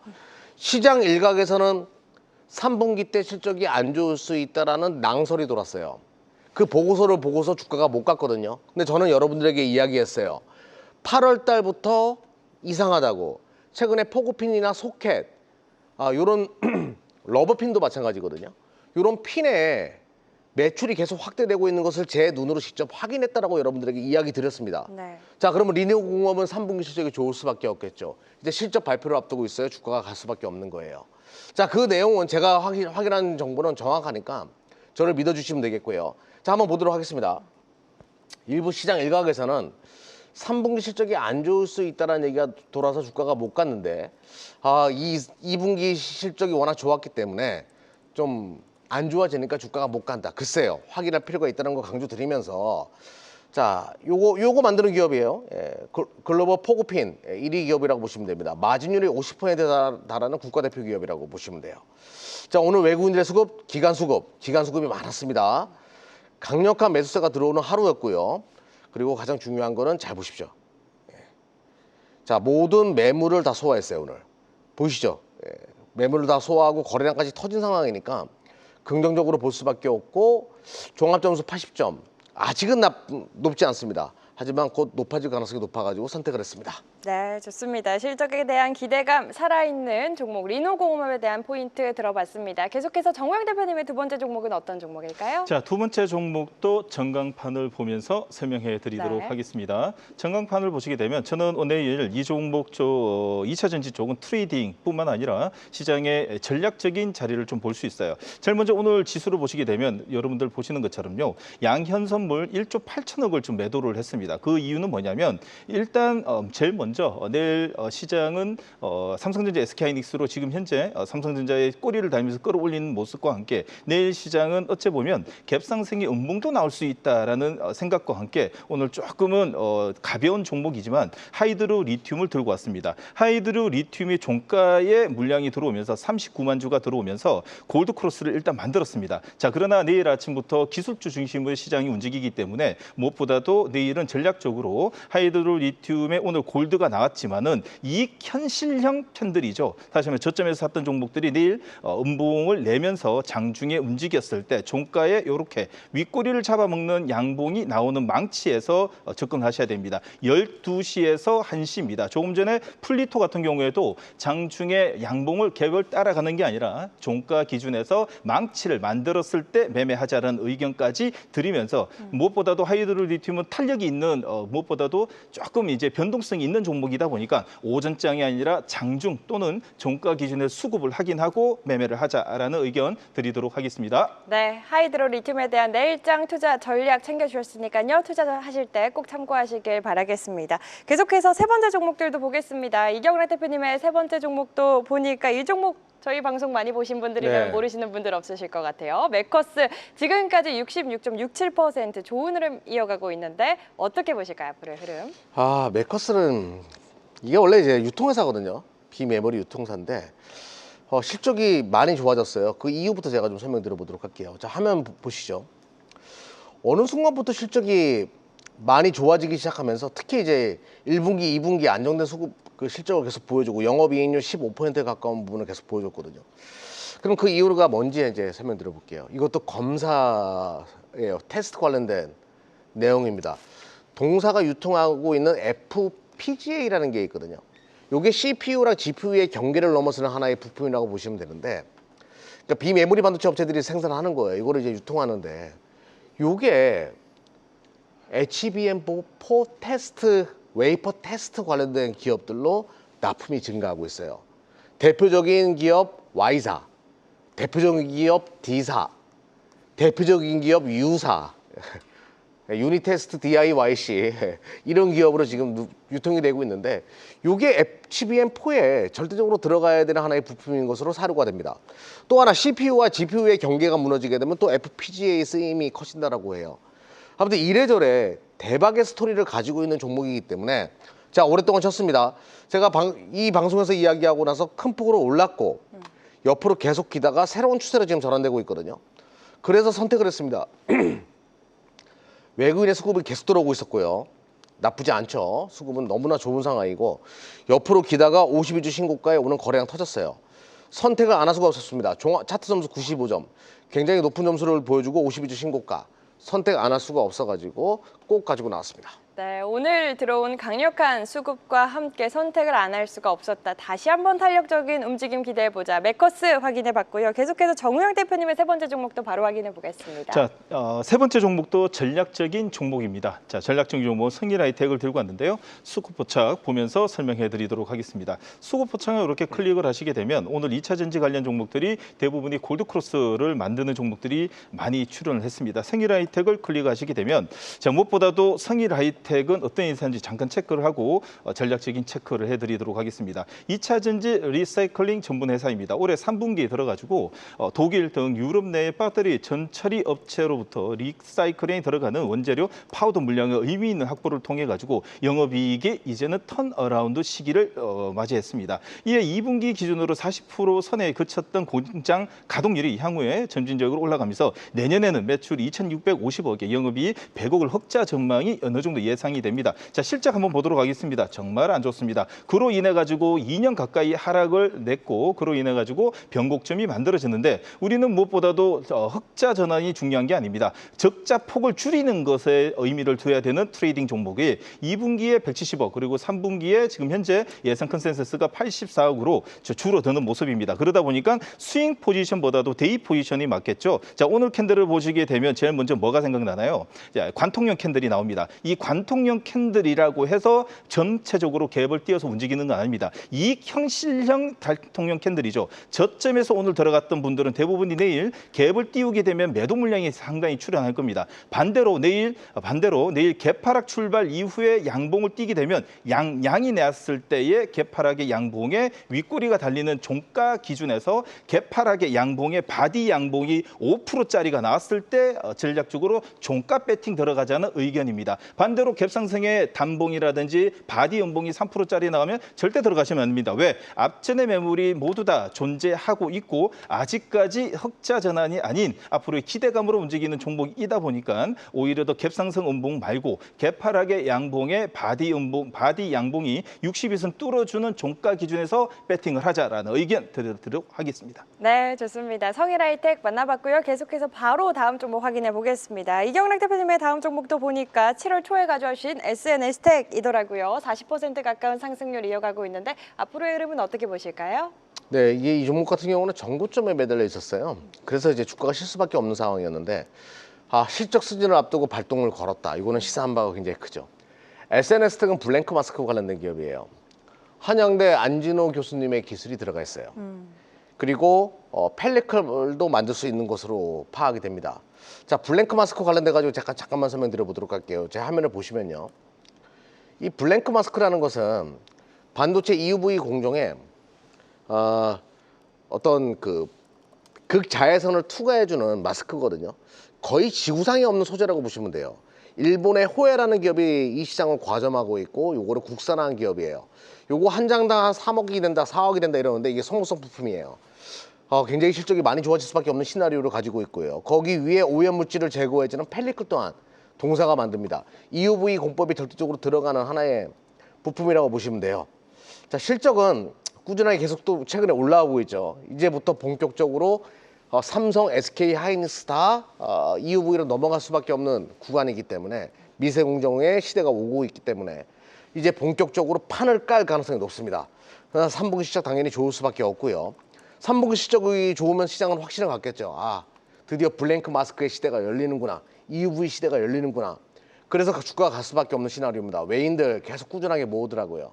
시장 일각에서는 3분기 때 실적이 안 좋을 수 있다라는 낭설이 돌았어요. 그 보고서를 보고서 주가가 못 갔거든요. 근데 저는 여러분들에게 이야기했어요. 8월 달부터 이상하다고. 최근에 포고핀이나 소켓, 요런 러버핀도 마찬가지거든요. 요런 핀에 매출이 계속 확대되고 있는 것을 제 눈으로 직접 확인했다라고 여러분들에게 이야기 드렸습니다. 네. 자, 그러면 리노공업은 3분기 실적이 좋을 수밖에 없겠죠. 이제 실적 발표를 앞두고 있어요. 주가가 갈 수밖에 없는 거예요. 자, 그 내용은 제가 확인한 정보는 정확하니까 저를 믿어주시면 되겠고요. 자, 한번 보도록 하겠습니다. 일부 시장 일각에서는 3분기 실적이 안 좋을 수 있다는 얘기가 돌아서 주가가 못 갔는데 2분기 실적이 워낙 좋았기 때문에 좀 안 좋아지니까 주가가 못 간다. 글쎄요. 확인할 필요가 있다는 거 강조드리면서 자, 요거 만드는 기업이에요. 글로벌 포고핀 1위 기업이라고 보시면 됩니다. 마진율이 50%에 달하는 국가대표 기업이라고 보시면 돼요. 자, 오늘 외국인들의 수급, 기관 수급이 많았습니다. 강력한 매수세가 들어오는 하루였고요. 그리고 가장 중요한 거는 잘 보십시오. 자, 모든 매물을 다 소화했어요, 오늘. 보이시죠? 매물을 다 소화하고 거래량까지 터진 상황이니까 긍정적으로 볼 수밖에 없고 종합점수 80점. 아직은 높지 않습니다. 하지만 곧 높아질 가능성이 높아가지고 선택을 했습니다. 네, 좋습니다. 실적에 대한 기대감 살아있는 종목 리노공업에 대한 포인트 들어봤습니다. 계속해서 정우영 대표님의 두 번째 종목은 어떤 종목일까요? 자, 두 번째 종목도 전광판을 보면서 설명해 드리도록 네. 하겠습니다. 전광판을 보시게 되면 저는 오늘 이 종목 2차 전지 쪽은 트레이딩뿐만 아니라 시장의 전략적인 자리를 좀 볼 수 있어요. 제일 먼저 오늘 지수를 보시게 되면 여러분들 보시는 것처럼요. 양현선물 1조 8천억을 좀 매도를 했습니다. 그 이유는 뭐냐면 일단 제일 먼저 내일 시장은 삼성전자 SK하이닉스로 지금 현재 삼성전자의 꼬리를 달면서 끌어올리는 모습과 함께 내일 시장은 어째 보면 갭상승의 음봉도 나올 수 있다라는 생각과 함께 오늘 조금은 가벼운 종목이지만 하이드로 리튬을 들고 왔습니다. 하이드로 리튬이 종가에 물량이 들어오면서 39만 주가 들어오면서 골드 크로스를 일단 만들었습니다. 자, 그러나 내일 아침부터 기술주 중심의 시장이 움직이기 때문에 무엇보다도 내일은 전략적으로 하이드로 리튬에 오늘 골드가 나왔지만은 이익 현실형 편들이죠. 다시 말해 저점에서 샀던 종목들이 내일 음봉을 내면서 장중에 움직였을 때 종가에 이렇게 윗꼬리를 잡아먹는 양봉이 나오는 망치에서 접근하셔야 됩니다. 12시에서 1시입니다. 조금 전에 플리토 같은 경우에도 장중에 양봉을 갭을 따라가는 게 아니라 종가 기준에서 망치를 만들었을 때 매매하자라는 의견까지 드리면서 무엇보다도 하이드로 리튬은 탄력이 있는 무엇보다도 조금 이제 변동성이 있는 종목이다 보니까 오전장이 아니라 장중 또는 종가 기준의 수급을 확인하고 매매를 하자라는 의견 드리도록 하겠습니다. 네, 하이드로 리튬에 대한 내일장 투자 전략 챙겨주셨으니까요. 투자하실 때 꼭 참고하시길 바라겠습니다. 계속해서 세 번째 종목들도 보겠습니다. 이경래 대표님의 세 번째 종목도 보니까 이 종목 저희 방송 많이 보신 분들이라면 네. 모르시는 분들 없으실 것 같아요. 메커스 지금까지 66.67% 좋은 흐름 이어가고 있는데 어떻게 보실까요? 앞으로의 흐름. 메커스는 이게 원래 이제 유통회사거든요. 비메모리 유통사인데 실적이 많이 좋아졌어요. 그 이유부터 제가 좀 설명드려보도록 할게요. 자, 화면 보시죠. 어느 순간부터 실적이 많이 좋아지기 시작하면서 특히 이제 1분기, 2분기 안정된 수급 그 실적을 계속 보여주고 영업이익률 15%에 가까운 부분을 계속 보여줬거든요. 그럼 그 이유가 뭔지 이제 설명드려볼게요. 이것도 검사예요. 테스트 관련된 내용입니다. 동사가 유통하고 있는 FPGA라는 게 있거든요. 이게 CPU랑 GPU의 경계를 넘어서는 하나의 부품이라고 보시면 되는데, 그러니까 비메모리 반도체 업체들이 생산하는 거예요. 이거를 이제 유통하는데, 이게 HBM4 테스트, 웨이퍼 테스트 관련된 기업들로 납품이 증가하고 있어요. 대표적인 기업 Y사, 대표적인 기업 D사, 대표적인 기업 U사, 유니테스트 DIYC 이런 기업으로 지금 유통이 되고 있는데 이게 HBM4에 절대적으로 들어가야 되는 하나의 부품인 것으로 사료가 됩니다. 또 하나 CPU와 GPU의 경계가 무너지게 되면 또 FPGA의 쓰임이 커진다라고 해요. 아무튼 이래저래 대박의 스토리를 가지고 있는 종목이기 때문에 자, 오랫동안 쳤습니다. 제가 이 방송에서 이야기하고 나서 큰 폭으로 올랐고 옆으로 계속 기다가 새로운 추세로 지금 전환되고 있거든요. 그래서 선택을 했습니다. 외국인의 수급이 계속 들어오고 있었고요. 나쁘지 않죠. 수급은 너무나 좋은 상황이고 옆으로 기다가 52주 신고가에 오는 거래량 터졌어요. 선택을 안 할 수가 없었습니다. 차트 점수 95점. 굉장히 높은 점수를 보여주고 52주 신고가. 선택 안 할 수가 없어가지고 꼭 가지고 나왔습니다. 네, 오늘 들어온 강력한 수급과 함께 선택을 안 할 수가 없었다. 다시 한번 탄력적인 움직임 기대해보자. 메커스 확인해봤고요. 계속해서 정우영 대표님의 세 번째 종목도 바로 확인해보겠습니다. 자, 세 번째 종목도 전략적인 종목입니다. 자, 전략적인 종목 성일하이텍을 들고 왔는데요. 수급 포착 보면서 설명해드리도록 하겠습니다. 수급 포착을 이렇게 클릭을 하시게 되면 오늘 2차 전지 관련 종목들이 대부분이 골드 크로스를 만드는 종목들이 많이 출연을 했습니다. 성일하이텍을 클릭하시게 되면 자, 무엇보다도 성일하이텍은 어떤 회사인지 잠깐 체크를 하고 전략적인 체크를 해드리도록 하겠습니다. 2차 전지 리사이클링 전문 회사입니다. 올해 3분기에 들어가지고 독일 등 유럽 내 배터리 전처리 업체로부터 리사이클링에 들어가는 원재료 파우더 물량의 의미 있는 확보를 통해 가지고 영업이익이 이제는 턴어라운드 시기를 맞이했습니다. 이에 2분기 기준으로 40% 선에 그쳤던 공장 가동률이 향후에 점진적으로 올라가면서 내년에는 매출 2,650억에 영업이익 100억을 흑자 전망이 어느 정도 예상이 됩니다. 자, 실적 한번 보도록 하겠습니다. 정말 안 좋습니다. 그로 인해 가지고 2년 가까이 하락을 냈고 그로 인해 가지고 변곡점이 만들어졌는데 우리는 무엇보다도 흑자 전환이 중요한 게 아닙니다. 적자 폭을 줄이는 것에 의미를 둬야 되는 트레이딩 종목이 2분기에 170억 그리고 3분기에 지금 현재 예상 컨센서스가 84억으로 줄어드는 모습입니다. 그러다 보니까 스윙 포지션보다도 데이 포지션이 맞겠죠. 자, 오늘 캔들을 보시게 되면 제일 먼저 뭐가 생각나나요? 자, 관통형 캔들이 나옵니다. 이 관통형 캔들이라고 해서 전체적으로 갭을 띄어서 움직이는 건 아닙니다. 이익형실형 관통형 캔들이죠. 저점에서 오늘 들어갔던 분들은 대부분이 내일 갭을 띄우게 되면 매도 물량이 상당히 출현할 겁니다. 반대로 내일 갭하락 출발 이후에 양봉을 띄게 되면 양이 나왔을 때의 갭하락의 양봉에 윗꼬리가 달리는 종가 기준에서 갭하락의 양봉에 바디 양봉이 5%짜리가 나왔을 때 전략적으로 종가 배팅 들어가자는 의견입니다. 반대로 갭상승의 단봉이라든지 바디 연봉이 3%짜리 나오면 절대 들어가시면 안 됩니다. 왜? 앞전의 매물이 모두 다 존재하고 있고 아직까지 흑자 전환이 아닌 앞으로의 기대감으로 움직이는 종목이다 보니까 오히려 더 갭상승 음봉 말고 갭하락의 양봉에 바디 양봉이 60이선 뚫어주는 종가 기준에서 배팅을 하자라는 의견 드리도록 하겠습니다. 네, 좋습니다. 성일하이텍 만나봤고요. 계속해서 바로 다음 종목 확인해 보겠습니다. 이경락 대표님의 다음 종목도 보니까 7월 초에 가져오신 SNS텍이더라고요. 40% 가까운 상승률 이어가고 있는데 앞으로의 흐름은 어떻게 보실까요? 네, 이게 이 종목 같은 경우는 정고점에 매달려 있었어요. 그래서 이제 주가가 실 수밖에 없는 상황이었는데 실적 수준을 앞두고 발동을 걸었다. 이거는 시사한 바가 굉장히 크죠. SNS텍은 블랭크 마스크 관련된 기업이에요. 한양대 안진호 교수님의 기술이 들어가 있어요. 그리고 펠리클도 만들 수 있는 것으로 파악이 됩니다. 자, 블랭크 마스크 관련돼 가지고 잠깐만 설명드려 보도록 할게요. 제 화면을 보시면요. 이 블랭크 마스크라는 것은 반도체 EUV 공정에 어떤 그 극자외선을 투과해주는 마스크거든요. 거의 지구상에 없는 소재라고 보시면 돼요. 일본의 호에라는 기업이 이 시장을 과점하고 있고 요거를 국산화한 기업이에요. 요거 한 장당 한 3억이 된다, 4억이 된다 이러는데 이게 소모성 부품이에요. 굉장히 실적이 많이 좋아질 수밖에 없는 시나리오를 가지고 있고요. 거기 위에 오염물질을 제거해주는 펠리클 또한 동사가 만듭니다. EUV 공법이 절대적으로 들어가는 하나의 부품이라고 보시면 돼요. 자, 실적은 꾸준하게 계속 또 최근에 올라오고 있죠. 이제부터 본격적으로 삼성, SK 하이닉스 다 EUV로 넘어갈 수밖에 없는 구간이기 때문에 미세 공정의 시대가 오고 있기 때문에 이제 본격적으로 판을 깔 가능성이 높습니다. 3분기 시작 당연히 좋을 수밖에 없고요. 3분기 실적이 좋으면 시장은 확신을 갖겠죠. 드디어 블랭크 마스크의 시대가 열리는구나. EUV 시대가 열리는구나. 그래서 주가가 갈 수밖에 없는 시나리오입니다. 외인들 계속 꾸준하게 모으더라고요.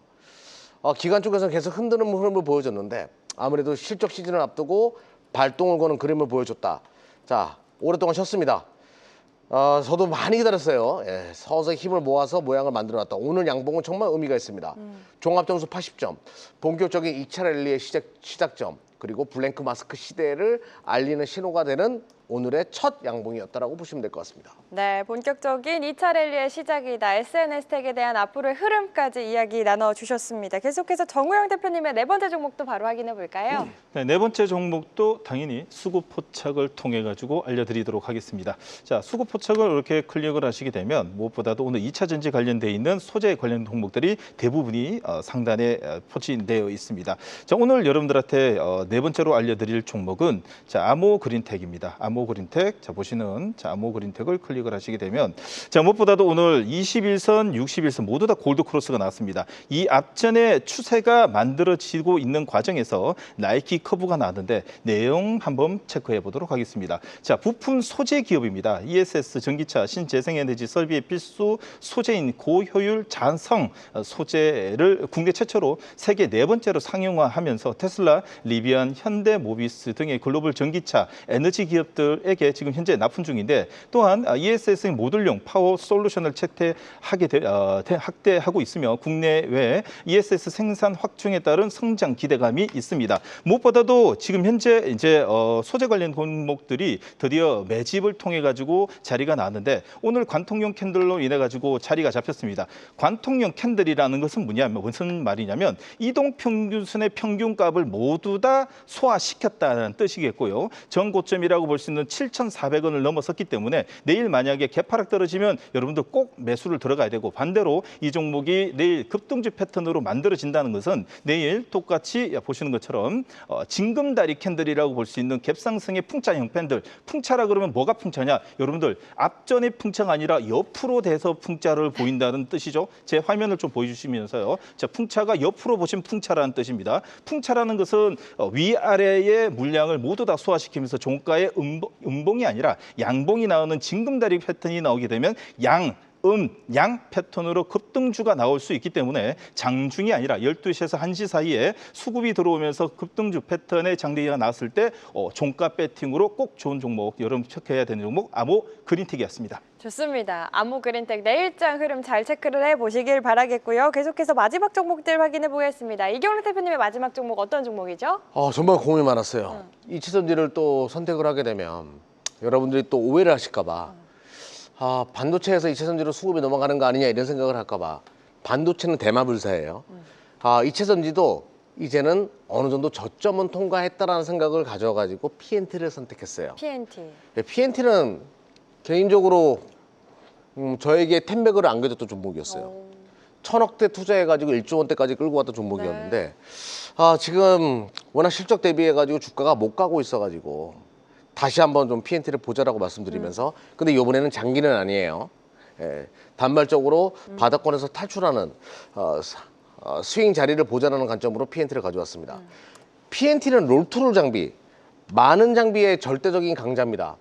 기관 쪽에서는 계속 흔드는 흐름을 보여줬는데 아무래도 실적 시즌을 앞두고 발동을 거는 그림을 보여줬다. 자, 오랫동안 쉬었습니다. 저도 많이 기다렸어요. 서서히 힘을 모아서 모양을 만들어놨다. 오늘 양봉은 정말 의미가 있습니다. 종합점수 80점, 본격적인 2차 랠리의 시작점, 그리고 블랭크 마스크 시대를 알리는 신호가 되는 오늘의 첫 양봉이었다라고 보시면 될 것 같습니다. 네, 본격적인 2차 랠리의 시작이다. SNS텍에 대한 앞으로의 흐름까지 이야기 나눠주셨습니다. 계속해서 정우영 대표님의 네 번째 종목도 바로 확인해 볼까요? 네, 네 번째 종목도 당연히 수급 포착을 통해 가지고 알려드리도록 하겠습니다. 자, 수급 포착을 이렇게 클릭을 하시게 되면 무엇보다도 오늘 2차 전지 관련돼 있는 소재 관련 종목들이 대부분이 상단에 포진되어 있습니다. 자, 오늘 여러분들한테 네 번째로 알려드릴 종목은 아모그린텍입니다. 아모그린텍, 자 보시는 아모그린텍을 클릭을 하시게 되면 무엇보다도 오늘 21선, 61선 모두 다 골드 크로스가 나왔습니다. 이 앞전에 추세가 만들어지고 있는 과정에서 나이키 커브가 나왔는데 내용 한번 체크해 보도록 하겠습니다. 자, 부품 소재 기업입니다. ESS 전기차 신재생에너지 설비의 필수 소재인 고효율 잔성 소재를 국내 최초로 세계 네 번째로 상용화하면서 테슬라, 리비안, 현대모비스 등의 글로벌 전기차 에너지 기업들에게 지금 현재 납품 중인데 또한 ESS 모듈용 파워 솔루션을 확대하고 있으며 국내외 ESS 생산 확충에 따른 성장 기대감이 있습니다. 무엇보다도 지금 현재 이제 소재 관련 종목들이 드디어 매집을 통해 가지고 자리가 나왔는데 오늘 관통용 캔들로 인해 가지고 자리가 잡혔습니다. 관통용 캔들이라는 것은 무슨 말이냐면 이동 평균선의 평균값을 모두 다 소화시켰다는 뜻이겠고요. 전 고점이라고 볼 수 있는 보시는 7,400원을 넘어섰기 때문에 내일 만약에 개파락 떨어지면 여러분들 꼭 매수를 들어가야 되고, 반대로 이 종목이 내일 급등주 패턴으로 만들어진다는 것은 내일 똑같이 보시는 것처럼 징금다리 캔들이라고 볼 수 있는 갭상승의 풍차 형편들, 풍차라 그러면 뭐가 풍차냐? 여러분들 앞전의 풍차가 아니라 옆으로 돼서 풍차를 보인다는 뜻이죠. 제 화면을 좀 보여주시면서요. 자, 풍차가 옆으로 보시면 풍차라는 뜻입니다. 풍차라는 것은 위아래의 물량을 모두 다 소화시키면서 종가의 음봉이 아니라 양봉이 나오는 징금다리 패턴이 나오게 되면 양 패턴으로 급등주가 나올 수 있기 때문에 장중이 아니라 12시에서 1시 사이에 수급이 들어오면서 급등주 패턴의 장대기가 나왔을 때 종가 배팅으로 꼭 좋은 종목, 여러분 체크해야 되는 종목 아모 그린텍이었습니다. 좋습니다. 아모 그린텍 내일장 흐름 잘 체크를 해보시길 바라겠고요. 계속해서 마지막 종목들 확인해 보겠습니다. 이경래 대표님의 마지막 종목 어떤 종목이죠? 정말 고민이 많았어요. 이치전지를 또 선택을 하게 되면 여러분들이 또 오해를 하실까 봐 반도체에서 이체전지로 수급이 넘어가는 거 아니냐 이런 생각을 할까 봐. 반도체는 대마불사예요. 이체전지도 이제는 어느 정도 저점은 통과했다라는 생각을 가져가지고 PNT를 선택했어요. PNT. PNT는 개인적으로 저에게 텐백을 안겨줬던 종목이었어요. 1,000억대 투자해가지고 1조 원대까지 끌고 갔던 종목이었는데 지금 워낙 실적 대비해가지고 주가가 못 가고 있어가지고 다시 한번 좀 PNT를 보자라고 말씀드리면서 근데 이번에는 장기는 아니에요. 단발적으로 바닥권에서 탈출하는 스윙 자리를 보자라는 관점으로 PNT를 가져왔습니다. PNT는 롤투롤 장비, 많은 장비의 절대적인 강자입니다.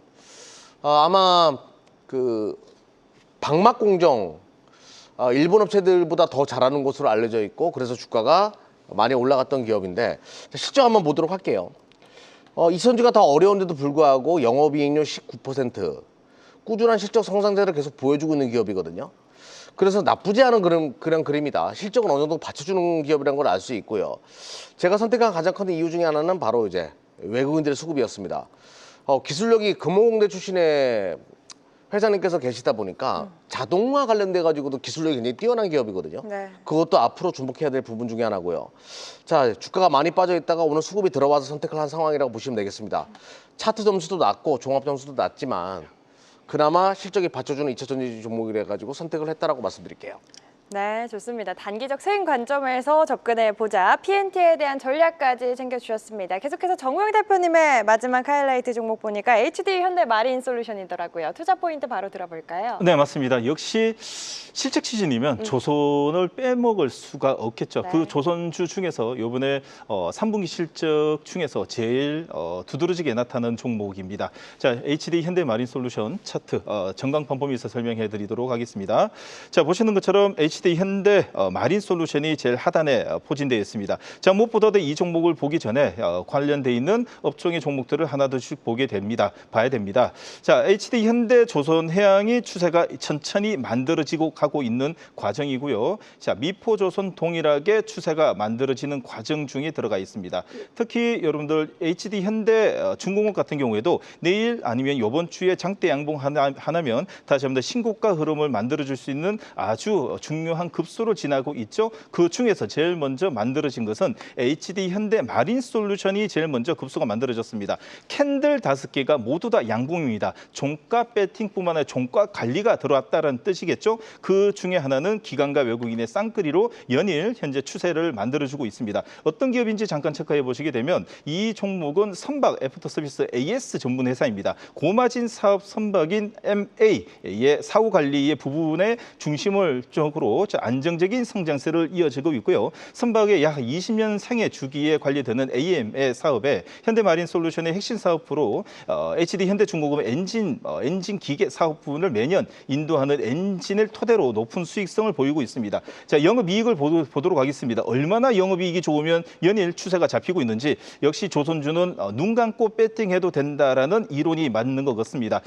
아마 그 방막 공정 일본 업체들보다 더 잘하는 곳으로 알려져 있고 그래서 주가가 많이 올라갔던 기업인데 실적 한번 보도록 할게요. 이천지가 더 어려운데도 불구하고 영업이익률 19%, 꾸준한 실적 성장세를 계속 보여주고 있는 기업이거든요. 그래서 나쁘지 않은 그런 그림이다. 실적은 어느 정도 받쳐주는 기업이라는 걸 알 수 있고요. 제가 선택한 가장 큰 이유 중에 하나는 바로 이제 외국인들의 수급이었습니다. 기술력이 금호공대 출신의 회장님께서 계시다 보니까 자동화 관련돼 가지고도 기술력이 굉장히 뛰어난 기업이거든요. 네. 그것도 앞으로 주목해야 될 부분 중에 하나고요. 자, 주가가 많이 빠져 있다가 오늘 수급이 들어와서 선택을 한 상황이라고 보시면 되겠습니다. 차트 점수도 낮고 종합 점수도 낮지만 그나마 실적이 받쳐주는 이차전지 종목이라 가지고 선택을 했다라고 말씀드릴게요. 네, 좋습니다. 단기적 스윙 관점에서 접근해 보자. PNT에 대한 전략까지 챙겨주셨습니다. 계속해서 정우영 대표님의 마지막 하이라이트 종목 보니까 HD 현대 마린 솔루션이더라고요. 투자 포인트 바로 들어볼까요? 네, 맞습니다. 역시 실적 시즌이면 조선을 빼먹을 수가 없겠죠. 네. 그 조선주 중에서 이번에 3분기 실적 중에서 제일 두드러지게 나타난 종목입니다. 자, HD 현대 마린 솔루션 차트 정강 펌펌에서 설명해 드리도록 하겠습니다. 자, 보시는 것처럼 HD 현대 마린 솔루션이 제일 하단에 포진되어 있습니다. 자, 무엇보다도 이 종목을 보기 전에 관련돼 있는 업종의 종목들을 하나둘씩 봐야 됩니다. 자, HD 현대 조선해양이 추세가 천천히 만들어지고 가고 있는 과정이고요. 자, 미포조선 동일하게 추세가 만들어지는 과정 중에 들어가 있습니다. 특히 여러분들 HD 현대 중공업 같은 경우에도 내일 아니면 이번 주에 장대 양봉 하나면 다시 한번 신고가 흐름을 만들어줄 수 있는 아주 중요한 급소를 지나고 있죠. 그 중에서 제일 먼저 만들어진 것은 HD 현대 마린 솔루션이 제일 먼저 급소가 만들어졌습니다. 캔들 5개가 모두 다 양봉입니다. 종가 배팅뿐만 아니라 종가 관리가 들어왔다는 뜻이겠죠. 그 중에 하나는 기관과 외국인의 쌍끌이로 연일 현재 추세를 만들어주고 있습니다. 어떤 기업인지 잠깐 체크해 보시게 되면 이 종목은 선박 애프터 서비스 AS 전문 회사입니다. 고마진 사업 선박인 MA의 사후 관리의 부분에 중심을 적으로 안정적인 성장세를 이어지고 있고요. 선박의 약 20년 생애 주기에 관리되는 AM의 사업에 현대마린 솔루션의 핵심 사업부로 HD 현대중공업 엔진 기계 사업 부분을 매년 인도하는 엔진을 토대로 높은 수익성을 보이고 있습니다. 자, 영업이익을 보도록 하겠습니다. 얼마나 영업이익이 좋으면 연일 추세가 잡히고 있는지 역시 조선주는 눈 감고 배팅해도 된다라는 이론이 맞는 것 같습니다.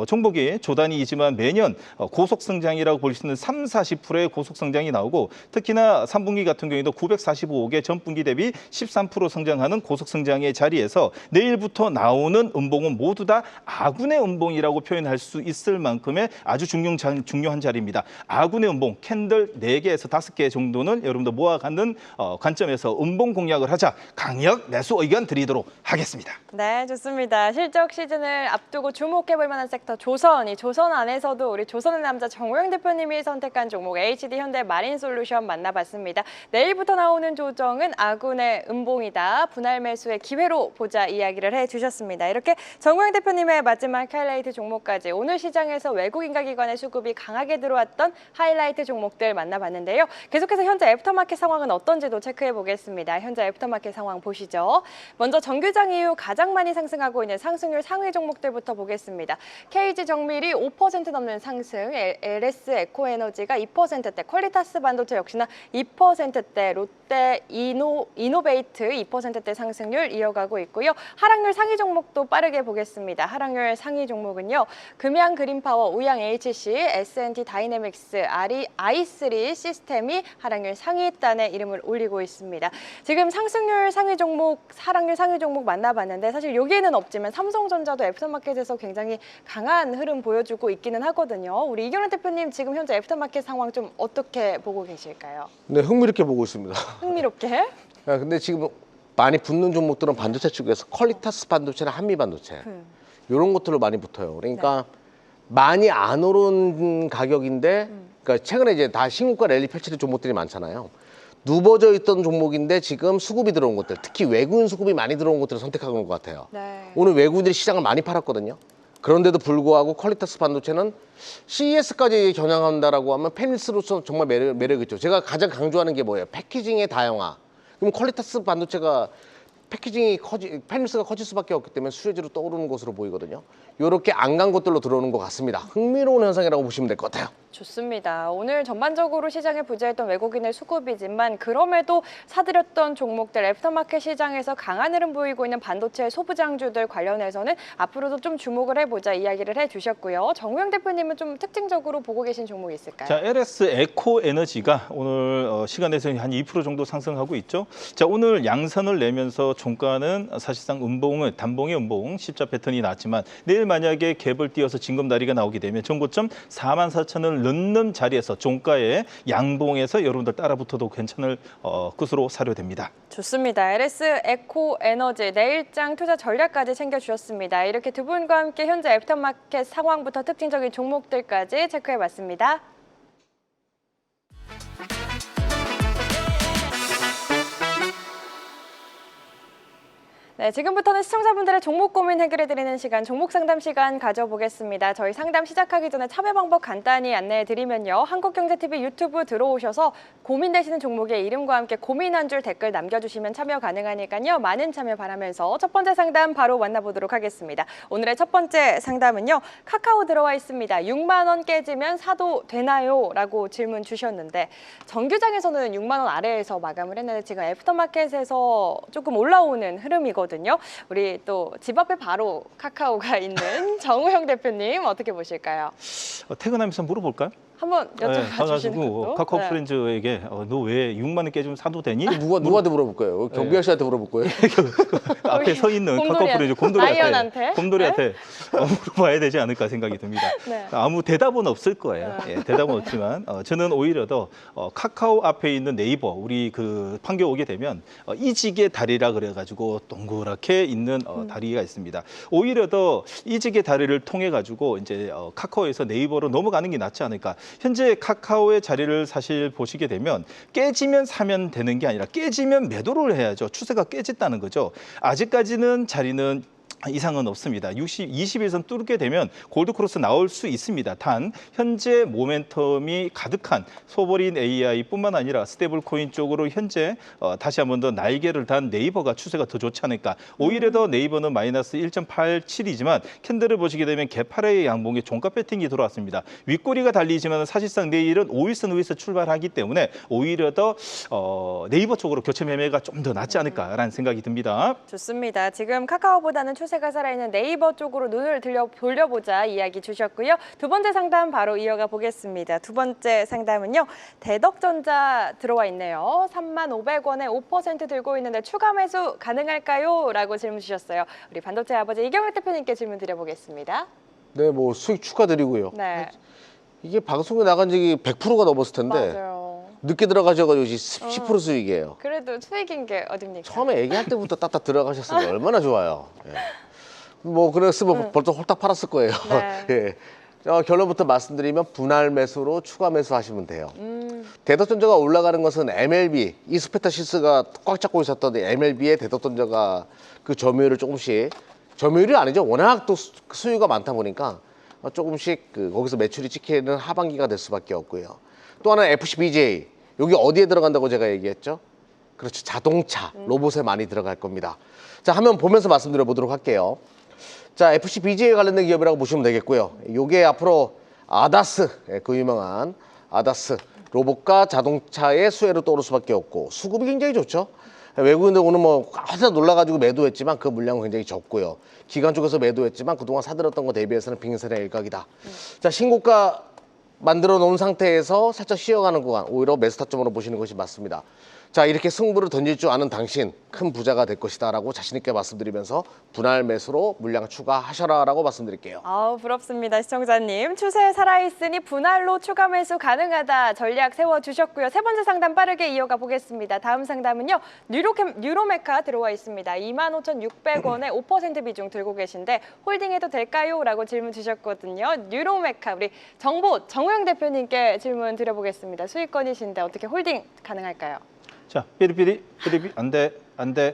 종목이 조단위이지만 매년 고속 성장이라고 볼 수 있는 40%의 고속 성장이 나오고 특히나 3분기 같은 경우에도 945억의 전분기 대비 13% 성장하는 고속 성장의 자리에서 내일부터 나오는 음봉은 모두 다 아군의 음봉이라고 표현할 수 있을 만큼의 아주 중요한 자리입니다. 아군의 음봉 캔들 4개에서 5개 정도는 여러분들 모아가는 관점에서 음봉 공략을 하자 강력 매수 의견 드리도록 하겠습니다. 네, 좋습니다. 실적 시즌을 앞두고 주목해볼 만한 섹터 조선. 이 조선 안에서도 우리 조선의 남자 정우영 대표님이 선택한 종목 HD 현대 마린솔루션 만나봤습니다. 내일부터 나오는 조정은 아군의 음봉이다. 분할 매수의 기회로 보자 이야기를 해주셨습니다. 이렇게 정우영 대표님의 마지막 하이라이트 종목까지 오늘 시장에서 외국인가 기관의 수급이 강하게 들어왔던 하이라이트 종목들 만나봤는데요. 계속해서 현재 애프터마켓 상황은 어떤지도 체크해 보겠습니다. 현재 애프터마켓 상황 보시죠. 먼저 정규장 이후 가장 많이 상승하고 있는 상승률 상위 종목들부터 보겠습니다. KG 정밀이 5% 넘는 상승, LS 에코에너지가 2%대, 퀄리타스 반도체 역시나 2%대, 롯데 이노베이트 2%대 상승률 이어가고 있고요. 하락률 상위 종목도 빠르게 보겠습니다. 하락률 상위 종목은요. 금양 그린파워, 우양 HC, S&T 다이내믹스, i3 시스템이 하락률 상위단에 이름을 올리고 있습니다. 지금 상승률 상위 종목, 하락률 상위 종목 만나봤는데 사실 여기에는 없지만 삼성전자도 애프터마켓에서 굉장히 강한 흐름 보여주고 있기는 하거든요. 우리 이경란 대표님 지금 현재 애프터마켓 상황 좀 어떻게 보고 계실까요? 네, 흥미롭게 보고 있습니다. 흥미롭게? 근데 지금 많이 붙는 종목들은 반도체 쪽에서 퀄리타스 반도체나 한미 반도체 이런 것들로 많이 붙어요. 그러니까 많이 안 오른 가격인데, 그러니까 최근에 이제 다 신고가 랠리 펼치는 종목들이 많잖아요. 누버져 있던 종목인데 지금 수급이 들어온 것들, 특히 외국인 수급이 많이 들어온 것들을 선택하는 것 같아요. 네. 오늘 외국인들이 시장을 많이 팔았거든요. 그런데도 불구하고 퀄리타스 반도체는 CES까지 겨냥한다라고 하면 페니스로서 정말 매력 있죠. 제가 가장 강조하는 게 뭐예요? 패키징의 다양화. 그럼 퀄리타스 반도체가 패키징이 페니스가 커질 수밖에 없기 때문에 수혜지로 떠오르는 것으로 보이거든요. 이렇게 안 간 것들로 들어오는 것 같습니다. 흥미로운 현상이라고 보시면 될 것 같아요. 좋습니다. 오늘 전반적으로 시장에 부재했던 외국인의 수급이지만 그럼에도 사들였던 종목들 애프터마켓 시장에서 강한 흐름 보이고 있는 반도체 소부장주들 관련해서는 앞으로도 좀 주목을 해보자 이야기를 해주셨고요. 정우영 대표님은 좀 특징적으로 보고 계신 종목이 있을까요? 자, LS 에코에너지가 오늘 시간에서 한 2% 정도 상승하고 있죠. 자, 오늘 양선을 내면서 종가는 사실상 단봉의 음봉 십자 패턴이 나왔지만 내일 만약에 갭을 띄어서 징검다리가 나오게 되면 전고점 44,000을 넘는 자리에서 종가의 양봉에서 여러분들 따라붙어도 괜찮을 것으로 사료됩니다. 좋습니다. LS 에코에너지 내일장 투자 전략까지 챙겨주셨습니다. 이렇게 두 분과 함께 현재 애프터마켓 상황부터 특징적인 종목들까지 체크해봤습니다. 네, 지금부터는 시청자분들의 종목 고민 해결해드리는 시간, 종목 상담 시간 가져보겠습니다. 저희 상담 시작하기 전에 참여 방법 간단히 안내해드리면요. 한국경제TV 유튜브 들어오셔서 고민되시는 종목의 이름과 함께 고민 한 줄 댓글 남겨주시면 참여 가능하니까요. 많은 참여 바라면서 첫 번째 상담 바로 만나보도록 하겠습니다. 오늘의 첫 번째 상담은요. 카카오 들어와 있습니다. 6만 원 깨지면 사도 되나요? 라고 질문 주셨는데 정규장에서는 6만 원 아래에서 마감을 했는데 지금 애프터마켓에서 조금 올라오는 흐름이거든요. 우리 또 집 앞에 바로 카카오가 있는 정우영 대표님 어떻게 보실까요? 퇴근하면서 물어볼까요? 한번 여쭤봐 주시는 것도. 카카오 네. 프렌즈에게 너 왜 6만 원 깨지면 사도 되니? 누구한테 물어볼 거예요? 경비아 씨한테 물어볼 거예요? 앞에 서 있는 카카오 프렌즈 라이언한테? 곰돌이한테 물어봐야 되지 않을까 생각이 듭니다. 네. 아무 대답은 없을 거예요. 예, 대답은 없지만 저는 오히려 더 카카오 앞에 있는 네이버 우리 그 판교 오게 되면 이직의 다리라 그래가지고 동그랗게 있는 다리가 있습니다. 오히려 더 이직의 다리를 통해 가지고 이제 카카오에서 네이버로 넘어가는 게 낫지 않을까. 현재 카카오의 자리를 사실 보시게 되면 깨지면 사면 되는 게 아니라 깨지면 매도를 해야죠. 추세가 깨졌다는 거죠. 아직까지는 자리는 이상은 없습니다. 20일선 뚫게 되면 골드크로스 나올 수 있습니다. 단 현재 모멘텀이 가득한 소버린 AI뿐만 아니라 스테이블코인 쪽으로 현재 다시 한 번 더 날개를 단 네이버가 추세가 더 좋지 않을까. 오히려 더 네이버는 마이너스 1.87이지만 캔들을 보시게 되면 개파래의 양봉에 종가 배팅이 들어왔습니다. 윗꼬리가 달리지만 사실상 내일은 5일선 위에서 출발하기 때문에 오히려 더 네이버 쪽으로 교체 매매가 좀 더 낫지 않을까라는 생각이 듭니다. 좋습니다. 지금 카카오보다는 추세 추세가 살아있는 네이버 쪽으로 눈을 돌려보자 이야기 주셨고요. 두 번째 상담 바로 이어가 보겠습니다. 두 번째 상담은요. 대덕전자 들어와 있네요. 35,000원에 5% 들고 있는데 추가 매수 가능할까요? 라고 질문 주셨어요. 우리 반도체 아버지 이경래 대표님께 질문 드려보겠습니다. 네, 뭐 수익 축하드리고요. 네, 이게 방송에 나간 적이 100%가 넘었을 텐데 맞아요. 늦게 들어가셔가지고 10% 수익이에요. 그래도 수익인 게 어딥니까? 처음에 얘기할 때부터 딱딱 들어가셨으면 얼마나 좋아요. 예. 뭐 그랬으면 벌써 홀딱 팔았을 거예요. 네. 예. 결론부터 말씀드리면 분할 매수로 추가 매수하시면 돼요. 대덕전자가 올라가는 것은 MLB, 이스페타시스가 꽉 잡고 있었던 MLB의 대덕전자가 그 점유율을 조금씩, 점유율이 아니죠. 워낙 또 수요가 많다 보니까 조금씩 거기서 매출이 찍히는 하반기가 될 수밖에 없고요. 또 하나는 FCBJ, 여기 어디에 들어간다고 제가 얘기했죠? 그렇죠. 자동차, 로봇에 많이 들어갈 겁니다. 자, 화면 보면서 말씀드려 보도록 할게요. 자, FCBJ에 관련된 기업이라고 보시면 되겠고요. 요게 앞으로 아다스, 그 유명한 아다스 로봇과 자동차의 수혜로 떠오를 수밖에 없고 수급이 굉장히 좋죠. 외국인들 오늘 뭐 하나 놀라가지고 매도했지만 그 물량은 굉장히 적고요. 기관 쪽에서 매도했지만 그동안 사들였던 거 대비해서는 빙산의 일각이다. 자, 신고가 만들어 놓은 상태에서 살짝 쉬어가는 구간, 오히려 매수 타점으로 보시는 것이 맞습니다. 자, 이렇게 승부를 던질 줄 아는 당신 큰 부자가 될 것이다 라고 자신 있게 말씀드리면서 분할 매수로 물량 추가하셔라 라고 말씀드릴게요. 아우, 부럽습니다. 시청자님. 추세 살아있으니 분할로 추가 매수 가능하다 전략 세워주셨고요. 세 번째 상담 빠르게 이어가 보겠습니다. 다음 상담은요. 뉴로메카 들어와 있습니다. 25,600원에 5% 비중 들고 계신데 홀딩해도 될까요? 라고 질문 주셨거든요. 뉴로메카 우리 정우영 대표님께 질문 드려보겠습니다. 수익권이신데 어떻게 홀딩 가능할까요? 자, 삐리삐리 안 돼. 안 돼요.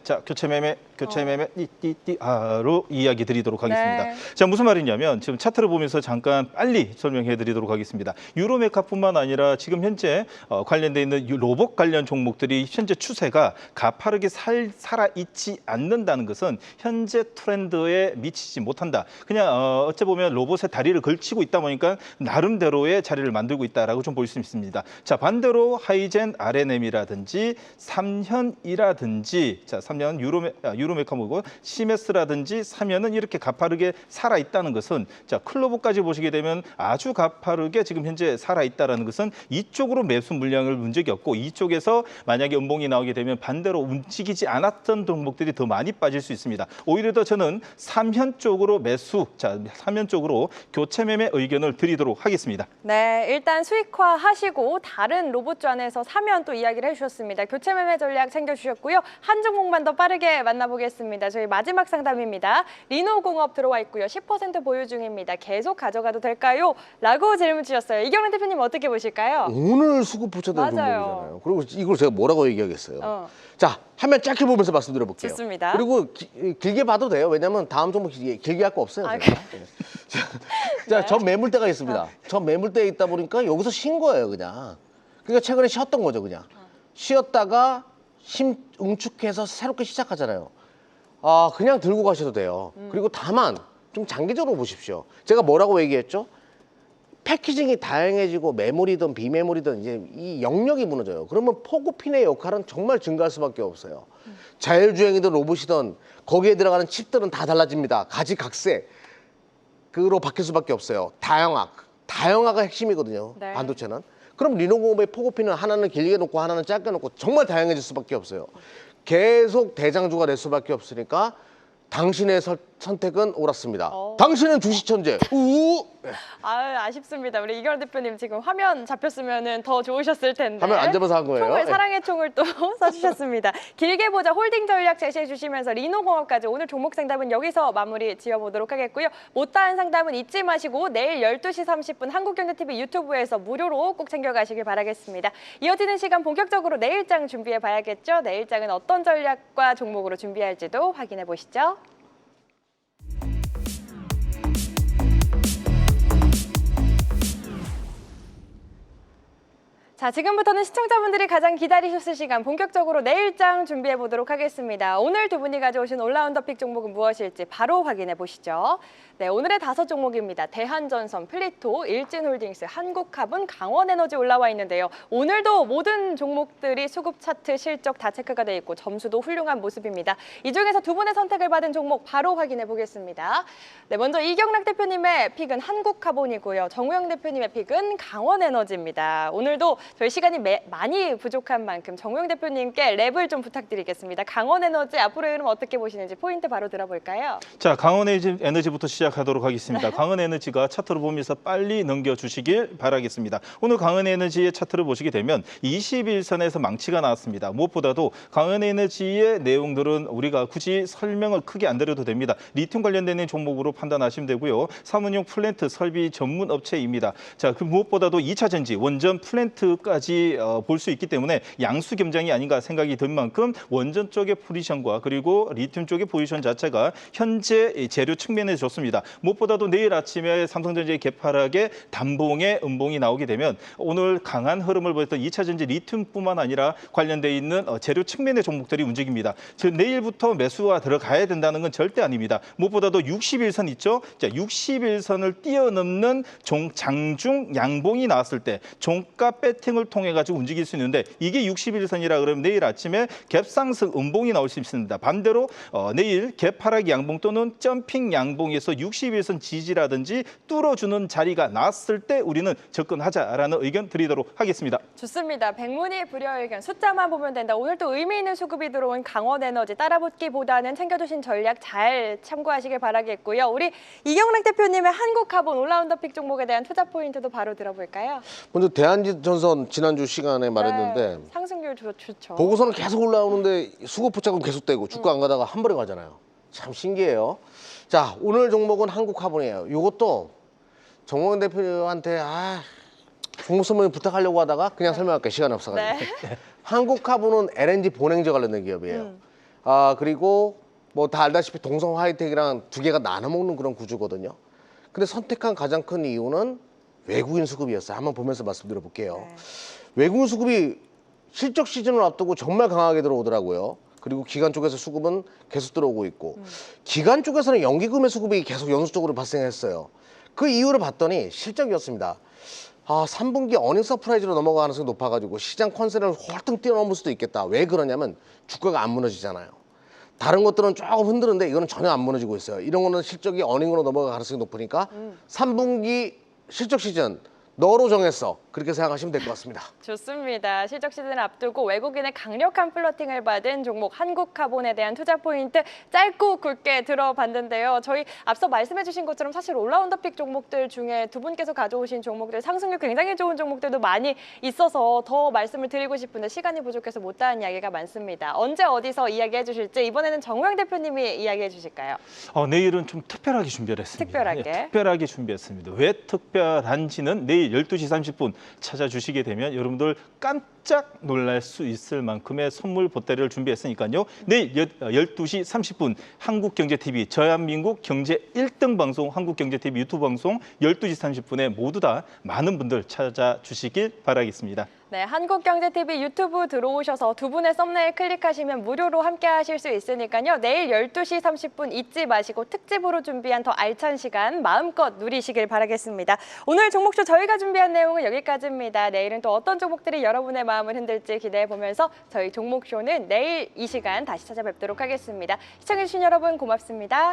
자, 교체 매매 띠띠띠로 이야기 드리도록 하겠습니다. 네. 자, 무슨 말이냐면 지금 차트를 보면서 잠깐 빨리 설명해 드리도록 하겠습니다. 유로메카뿐만 아니라 지금 현재 관련돼 있는 로봇 관련 종목들이 현재 추세가 가파르게 살아 있지 않는다는 것은 현재 트렌드에 미치지 못한다. 그냥 어째 보면 로봇의 다리를 걸치고 있다 보니까 나름대로의 자리를 만들고 있다라고 좀 볼 수 있습니다. 자, 반대로 하이젠 RNM이라든지 삼현이라든지 자, 3년 유로메카모고 시메스라든지 사면은 이렇게 가파르게 살아 있다는 것은 자, 클로버까지 보시게 되면 아주 가파르게 지금 현재 살아 있다라는 것은 이쪽으로 매수 물량을 문 적이 없고 이쪽에서 만약에 음봉이 나오게 되면 반대로 움직이지 않았던 종목들이 더 많이 빠질 수 있습니다. 오히려 더 저는 삼현 쪽으로 매수, 자, 삼현 쪽으로 교체 매매 의견을 드리도록 하겠습니다. 네, 일단 수익화 하시고 다른 로봇주 안에서 사면 또 이야기를 해주셨습니다. 교체 매매 전략 챙겨주셨고요. 한 종목만 더 빠르게 만나보겠습니다. 저희 마지막 상담입니다. 리노공업 들어와 있고요. 10% 보유 중입니다. 계속 가져가도 될까요? 라고 질문 주셨어요. 이경래 대표님 어떻게 보실까요? 오늘 수급 붙여된 맞아요. 종목이잖아요. 그리고 이걸 제가 뭐라고 얘기하겠어요. 자, 화면 짧게 보면서 말씀드려 볼게요. 좋습니다. 그리고 길게 봐도 돼요. 왜냐면 다음 종목 길게 할 거 없어요. 아, 제가. 자, 전 매물대가 있습니다. 전 매물대에 있다 보니까 여기서 쉰 거예요, 그냥. 그러니까 최근에 쉬었던 거죠, 그냥. 쉬었다가 응축해서 새롭게 시작하잖아요. 그냥 들고 가셔도 돼요. 그리고 다만 좀 장기적으로 보십시오. 제가 뭐라고 얘기했죠? 패키징이 다양해지고 메모리든 비메모리든 이제 이 영역이 무너져요. 그러면 포고핀의 역할은 정말 증가할 수밖에 없어요. 자율주행이든 로봇이든 거기에 들어가는 칩들은 다 달라집니다. 가지각색으로 바뀔 수밖에 없어요. 다양화가 핵심이거든요. 네. 반도체는. 그럼 리노공업의 포고핀은 하나는 길게 놓고 하나는 짧게 놓고 정말 다양해질 수밖에 없어요. 계속 대장주가 될 수밖에 없으니까 당신의 선택은 옳았습니다. 당신은 주식천재. 아쉽습니다. 우리 이경래 대표님 지금 화면 잡혔으면 더 좋으셨을 텐데. 화면 안 잡아서 한 거예요? 총을, 사랑의 총을 또 써주셨습니다. 길게 보자 홀딩 전략 제시해 주시면서 리노공업까지 오늘 종목 상담은 여기서 마무리 지어보도록 하겠고요. 못다한 상담은 잊지 마시고 내일 12시 30분 한국경제TV 유튜브에서 무료로 꼭 챙겨가시길 바라겠습니다. 이어지는 시간 본격적으로 내일장 준비해 봐야겠죠. 내일장은 어떤 전략과 종목으로 준비할지도 확인해 보시죠. 자, 자, 지금부터는 시청자분들이 가장 기다리셨을 시간 본격적으로 내일장 준비해 보도록 하겠습니다. 오늘 두 분이 가져오신 올라운더 픽 종목은 무엇일지 바로 확인해 보시죠. 네, 오늘의 5종목입니다. 대한전선, 플리토, 일진홀딩스, 한국카본, 강원에너지 올라와 있는데요. 오늘도 모든 종목들이 수급 차트 실적 다 체크가 돼 있고 점수도 훌륭한 모습입니다. 이 중에서 두 분의 선택을 받은 종목 바로 확인해 보겠습니다. 네, 먼저 이경락 대표님의 픽은 한국카본이고요. 정우영 대표님의 픽은 강원에너지입니다. 오늘도 저희 시간이 많이 부족한 만큼 정우영 대표님께 랩을 좀 부탁드리겠습니다. 강원에너지 앞으로의 흐름 어떻게 보시는지 포인트 바로 들어볼까요? 자, 강원에너지부터 시작하도록 하겠습니다. 강원에너지가 차트를 보면서 빨리 넘겨주시길 바라겠습니다. 오늘 강원에너지의 차트를 보시게 되면 21선에서 망치가 나왔습니다. 무엇보다도 강원에너지의 내용들은 우리가 굳이 설명을 크게 안 드려도 됩니다. 리튬 관련된 종목으로 판단하시면 되고요. 사무용 플랜트 설비 전문 업체입니다. 자, 그 무엇보다도 2차 전지 원전 플랜트까지 볼 수 있기 때문에 양수 겸장이 아닌가 생각이 들 만큼 원전 쪽의 포지션과 그리고 리튬 쪽의 포지션 자체가 현재 재료 측면에 좋습니다. 무엇보다도 내일 아침에 삼성전자의 개파락에 단봉의 음봉이 나오게 되면 오늘 강한 흐름을 보였던 2차 전지 리튬뿐만 아니라 관련돼 있는 재료 측면의 종목들이 움직입니다. 즉 내일부터 매수가 들어가야 된다는 건 절대 아닙니다. 무엇보다도 61선 있죠. 자, 61선을 뛰어넘는 장중 양봉이 나왔을 때 종가 배팅을 통해 가지고 움직일 수 있는데 이게 61선이라 그러면 내일 아침에 갭상승 음봉이 나올 수 있습니다. 반대로 내일 갭하락 양봉 또는 점핑 양봉에서 61선 지지라든지 뚫어주는 자리가 나왔을 때 우리는 접근하자라는 의견 드리도록 하겠습니다. 좋습니다. 백문이 불여일견 숫자만 보면 된다. 오늘 또 의미 있는 수급이 들어온 강원에너지 따라붙기보다는 챙겨주신 전략 잘 참고하시길 바라겠고요. 우리 이경락 대표님의 한국카본 올라운더 픽 종목에 대한 투자 포인트도 바로 들어볼까요? 먼저 대한전선 지난주 시간에 말했는데 네, 상승률 좋죠. 보고서는 계속 올라오는데 수급 부착은 계속되고 주가 안 가다가 한 번에 가잖아요. 참 신기해요. 자, 오늘 종목은 한국카본이에요. 이것도 정우영 대표한테 종목 설명 부탁하려고 하다가 그냥 설명할게요. 시간이 없어가지고. 네. 한국카본은 LNG 본행제 관련된 기업이에요. 그리고 뭐 다 알다시피 동성 화이텍이랑 두 개가 나눠 먹는 그런 구조거든요. 근데 선택한 가장 큰 이유는 외국인 수급이었어요. 한번 보면서 말씀드려 볼게요. 네. 외국인 수급이 실적 시즌을 앞두고 정말 강하게 들어오더라고요. 그리고 기관 쪽에서 수급은 계속 들어오고 있고 기관 쪽에서는 연기금의 수급이 계속 연속적으로 발생했어요. 그 이유를 봤더니 실적이었습니다. 3분기 어닝 서프라이즈로 넘어갈 가능성이 높아가지고 시장 컨센을 헐떡 뛰어넘을 수도 있겠다. 왜 그러냐면 주가가 안 무너지잖아요. 다른 것들은 조금 흔드는데 이거는 전혀 안 무너지고 있어요. 이런 거는 실적이 어닝으로 넘어갈 가능성이 높으니까 3분기 실적 시즌 너로 정했어. 그렇게 생각하시면 될 것 같습니다. 좋습니다. 실적 시즌을 앞두고 외국인의 강력한 플러팅을 받은 종목 한국카본에 대한 투자 포인트 짧고 굵게 들어봤는데요. 저희 앞서 말씀해 주신 것처럼 사실 올라운더 픽 종목들 중에 두 분께서 가져오신 종목들 상승률 굉장히 좋은 종목들도 많이 있어서 더 말씀을 드리고 싶은데 시간이 부족해서 못다한 이야기가 많습니다. 언제 어디서 이야기해 주실지 이번에는 정우영 대표님이 이야기해 주실까요? 내일은 좀 특별하게 준비를 했습니다. 특별하게? 특별하게 준비했습니다. 왜 특별한지는 내일 12시 30분 찾아주시게 되면 여러분들 깜짝 놀랄 수 있을 만큼의 선물 보따리를 준비했으니까요. 내일 12시 30분 한국경제TV 대한민국 경제 1등 방송 한국경제TV 유튜브 방송 12시 30분에 모두 다 많은 분들 찾아주시길 바라겠습니다. 네, 한국경제TV 유튜브 들어오셔서 두 분의 썸네일 클릭하시면 무료로 함께 하실 수 있으니까요. 내일 12시 30분 잊지 마시고 특집으로 준비한 더 알찬 시간 마음껏 누리시길 바라겠습니다. 오늘 종목쇼 저희가 준비한 내용은 여기까지입니다. 내일은 또 어떤 종목들이 여러분의 마음을 흔들지 기대해 보면서 저희 종목쇼는 내일 이 시간 다시 찾아뵙도록 하겠습니다. 시청해주신 여러분 고맙습니다.